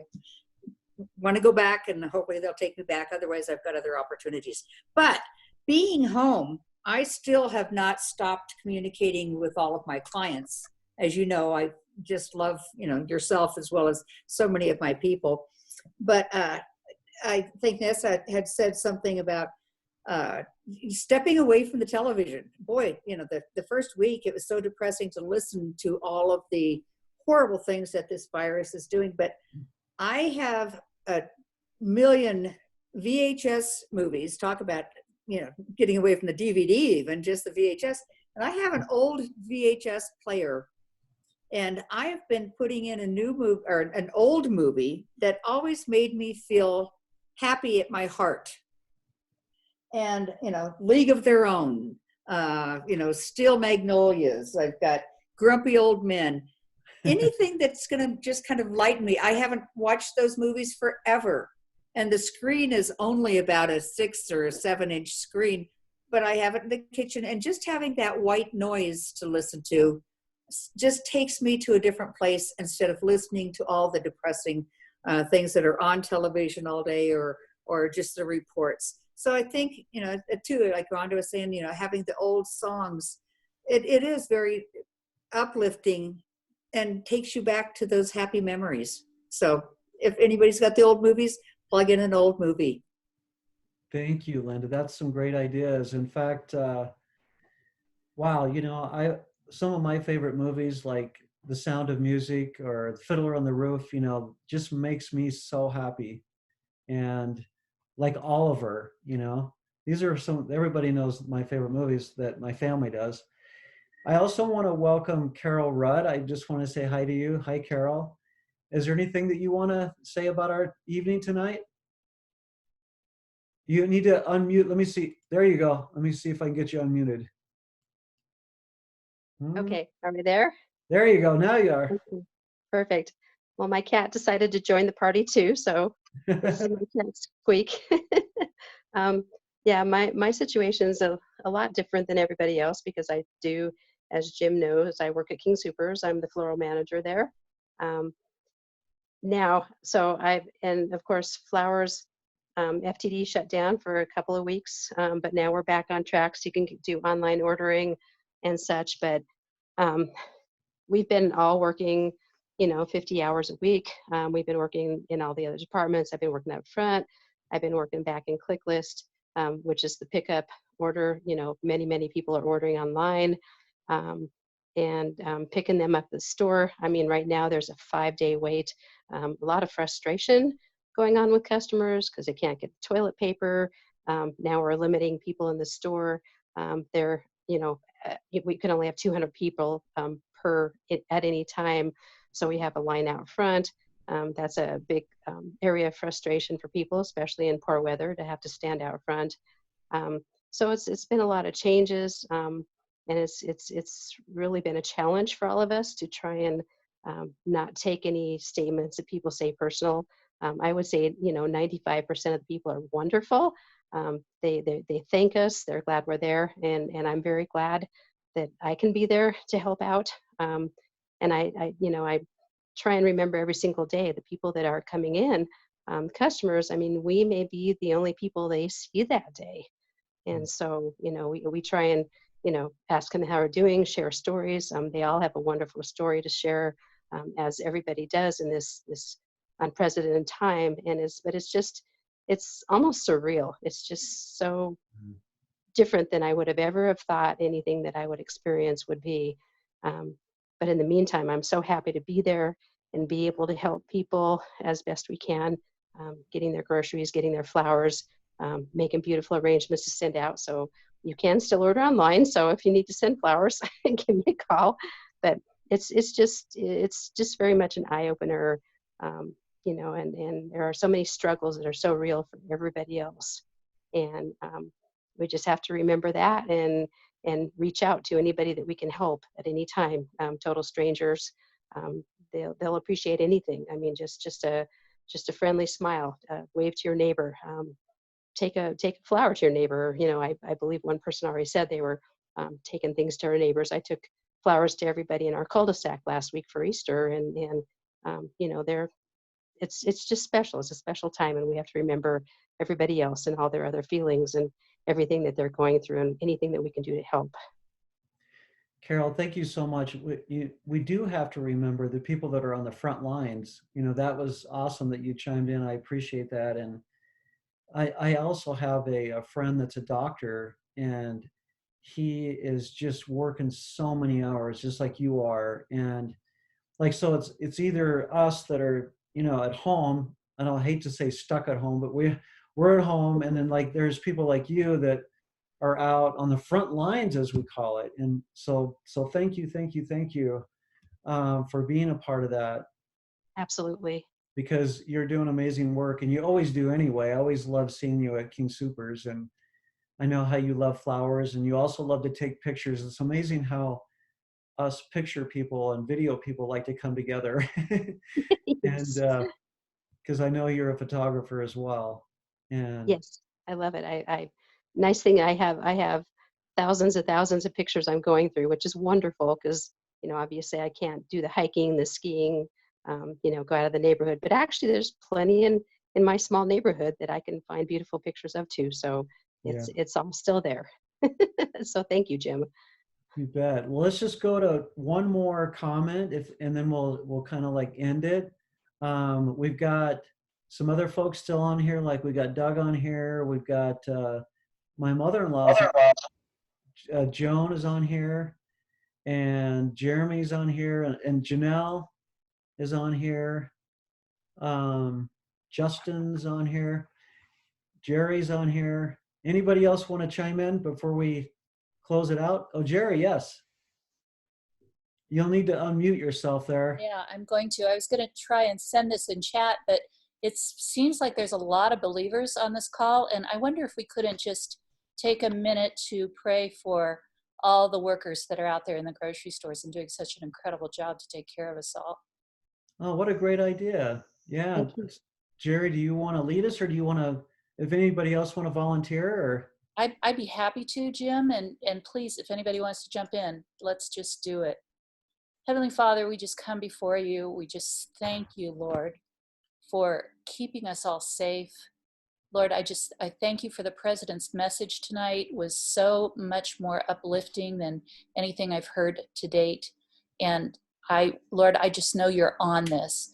want to go back, and hopefully they'll take me back. Otherwise, I've got other opportunities. But being home, I still have not stopped communicating with all of my clients. As you know, I just love, you know, yourself as well as so many of my people. But I think Nysa had said something about stepping away from the television. Boy, you know, the first week it was so depressing to listen to all of the horrible things that this virus is doing. But I have a million VHS movies. Talk about, you know, getting away from the DVD, even just the VHS. And I have an old VHS player, and I have been putting in a new movie or an old movie that always made me feel happy at my heart. And, you know, League of Their Own, you know, Steel Magnolias. I've got Grumpy Old Men. Anything that's going to just kind of lighten me. I haven't watched those movies forever. And the screen is only about a 6 or a 7-inch screen, but I have it in the kitchen. And just having that white noise to listen to just takes me to a different place, instead of listening to all the depressing things that are on television all day, or just the reports. So I think, you know, too, like Rhonda was saying, you know, having the old songs, it is very uplifting and takes you back to those happy memories. So if anybody's got the old movies, plug in an old movie. Thank you, Linda. That's some great ideas. In fact, wow, you know, some of my favorite movies, like The Sound of Music or Fiddler on the Roof, you know, just makes me so happy. And like Oliver, you know, these are everybody knows my favorite movies that my family does. I also want to welcome Carol Rudd. I just want to say hi to you. Hi, Carol. Is there anything that you want to say about our evening tonight? You need to unmute. Let me see. There you go. Let me see if I can get you unmuted. Okay, are we there? There you go. Now you are. Perfect. Well, my cat decided to join the party too, so this is my cat Squeak. um, yeah, my situation is a lot different than everybody else because I do, as Jim knows, I work at King Soopers. I'm the floral manager there. Um, now, so and of course, flowers, FTD shut down for a couple of weeks, but now we're back on track, so you can do online ordering and such. But um, we've been all working, 50 hours a week. We've been working in all the other departments. I've been working up front. I've been working back in ClickList, which is the pickup order. Many people are ordering online and picking them up at the store. I mean, right now there's a 5-day wait. A lot of frustration going on with customers because they can't get toilet paper. Now we're limiting people in the store. We can only have 200 people at any time. So we have a line out front. That's a big area of frustration for people, especially in poor weather, to have to stand out front. So it's been a lot of changes, and it's really been a challenge for all of us to try and not take any statements that people say personal. I would say 95% of the people are wonderful. They thank us. They're glad we're there, and I'm very glad that I can be there to help out. And I try and remember every single day the people that are coming in, customers. I mean, we may be the only people they see that day, and so we try and ask them how they're doing, share stories. They all have a wonderful story to share, as everybody does in this unprecedented time. It's almost surreal. It's just so different than I would have ever have thought anything that I would experience would be. But in the meantime, I'm so happy to be there and be able to help people as best we can, getting their groceries, getting their flowers, making beautiful arrangements to send out. So you can still order online. So if you need to send flowers, give me a call. But it's just very much an eye opener, and there are so many struggles that are so real for everybody else. And we just have to remember that and reach out to anybody that we can help at any time. Total strangers, they'll appreciate anything. I mean, just a friendly smile, wave to your neighbor, take a flower to your neighbor. I believe one person already said they were taking things to our neighbors. I took flowers to everybody in our cul-de-sac last week for Easter, and it's just special. It's a special time, and we have to remember everybody else and all their other feelings and everything that they're going through and anything that we can do to help. Carol, thank you so much. We do have to remember the people that are on the front lines. That was awesome that you chimed in. I appreciate that. And I also have a friend that's a doctor, and he is just working so many hours, just like you are. And so it's either us that are, at home, and I hate to say stuck at home, but we're at home. And then there's people like you that are out on the front lines, as we call it. And so thank you for being a part of that. Absolutely. Because you're doing amazing work, and you always do anyway. I always love seeing you at King Soopers, and I know how you love flowers, and you also love to take pictures. It's amazing how us picture people and video people like to come together. Yes. And because I know you're a photographer as well. And Yes, I love it. I nice thing I have thousands of pictures I'm going through, which is wonderful because obviously I can't do the hiking, the skiing, go out of the neighborhood. But actually, there's plenty in my small neighborhood that I can find beautiful pictures of too. So it's all still there. So thank you, Jim. You bet. Well, let's just go to one more comment, and then we'll kind of end it. We've got some other folks still on here, we got Doug on here. We've got my mother-in-law, Joan is on here, and Jeremy's on here, and Janelle is on here. Justin's on here. Jerry's on here. Anybody else want to chime in before we close it out? Oh, Jerry, yes. You'll need to unmute yourself there. Yeah, I'm going to. I was going to try and send this in chat, but it seems like there's a lot of believers on this call, and I wonder if we couldn't just take a minute to pray for all the workers that are out there in the grocery stores and doing such an incredible job to take care of us all. Oh, what a great idea. Yeah. Thank you. Jerry, do you want to lead us, or do you want to, if anybody else want to volunteer, or? I'd be happy to, Jim, and please, if anybody wants to jump in, let's just do it. Heavenly Father, we just come before you. We just thank you, Lord, for keeping us all safe. Lord, I thank you for the president's message tonight. It was so much more uplifting than anything I've heard to date. And Lord, I just know you're on this.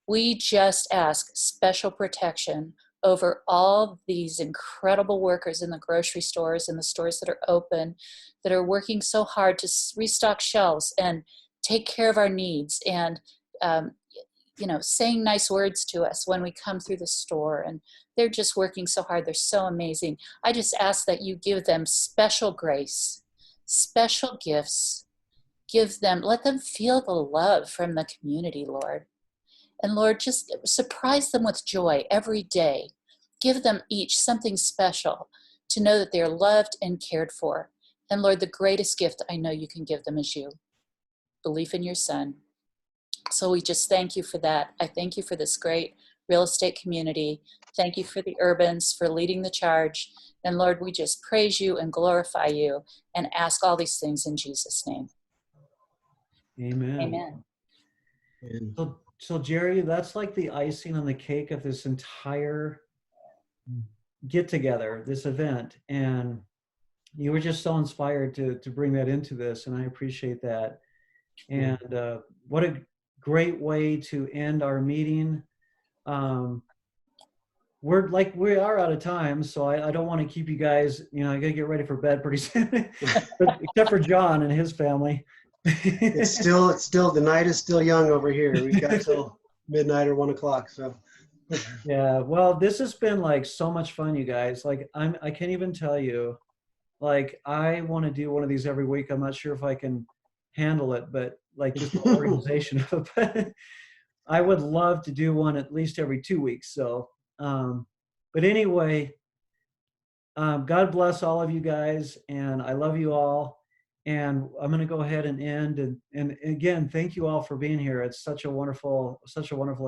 We just ask special protection over all these incredible workers in the grocery stores and the stores that are open, that are working so hard to restock shelves and take care of our needs, and saying nice words to us when we come through the store. And they're just working so hard. They're so amazing. I just ask that you give them special grace, special gifts. Let them feel the love from the community, Lord. And Lord, just surprise them with joy every day. Give them each something special to know that they're loved and cared for. And Lord, the greatest gift I know you can give them is you. Belief in your Son. So we just thank you for that. I thank you for this great real estate community. Thank you for the Urbans for leading the charge. And Lord, we just praise you and glorify you and ask all these things in Jesus' name. Amen. Amen. So Jerry, that's like the icing on the cake of this entire get together, this event. And you were just so inspired to bring that into this, and I appreciate that. And what a great way to end our meeting. We are out of time, so I don't want to keep you guys, I gotta get ready for bed pretty soon. Except for John and his family. It's still the night is still young over here. We've got till midnight or 1 o'clock. So yeah, well, this has been like so much fun, you guys. Like I can't even tell you. Like I want to do one of these every week. I'm not sure if I can handle it, but like just the organization of it. I would love to do one at least every 2 weeks. So, but anyway, God bless all of you guys, and I love you all. And I'm going to go ahead and end. And again, thank you all for being here. It's such a wonderful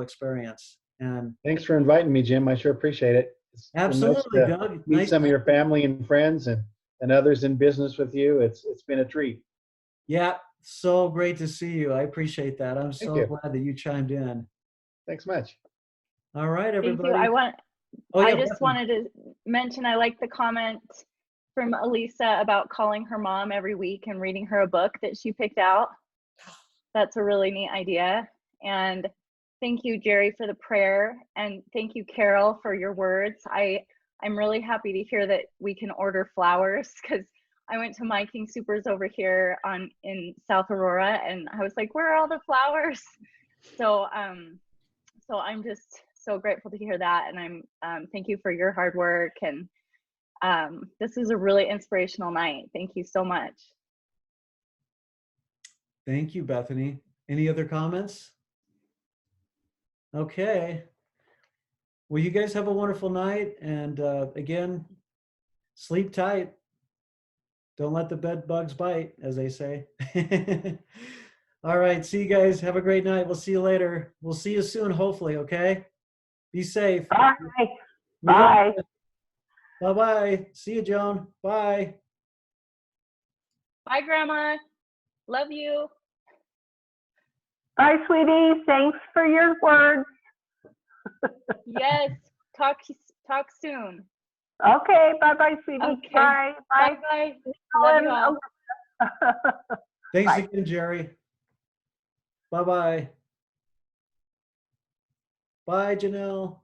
experience. And thanks for inviting me, Jim. I sure appreciate it. It's absolutely, nice Doug. Meet Nice some of your family and friends and others in business with you. It's been a treat. Yeah, so great to see you. I appreciate that. I'm Thank so you. glad that you chimed in. Thanks much. All right, everybody. Thank you. Oh, yeah, I just Bethany. wanted to mention I like the comment from Elisa about calling her mom every week and reading her a book that she picked out. That's a really neat idea. And thank you, Jerry, for the prayer. And thank you, Carol, for your words. I'm really happy to hear that we can order flowers, because I went to My King Supers over here in South Aurora, and I was like, where are all the flowers? So I'm just so grateful to hear that. And I'm thank you for your hard work. And this is a really inspirational night. Thank you so much. Thank you, Bethany. Any other comments? Okay. Well, you guys have a wonderful night. And again, sleep tight. Don't let the bed bugs bite, as they say. All right. See you guys. Have a great night. We'll see you later. We'll see you soon, hopefully. Okay. Be safe. Bye. Bye. Bye-bye. See you, Joan. Bye. Bye, Grandma. Love you. Bye, sweetie. Thanks for your words. Yes. Talk soon. Okay. Bye-bye, sweetie. Okay. Bye. Bye. Bye. Love you all. Thanks Bye. again, Jerry. Bye-bye. Bye, Janelle.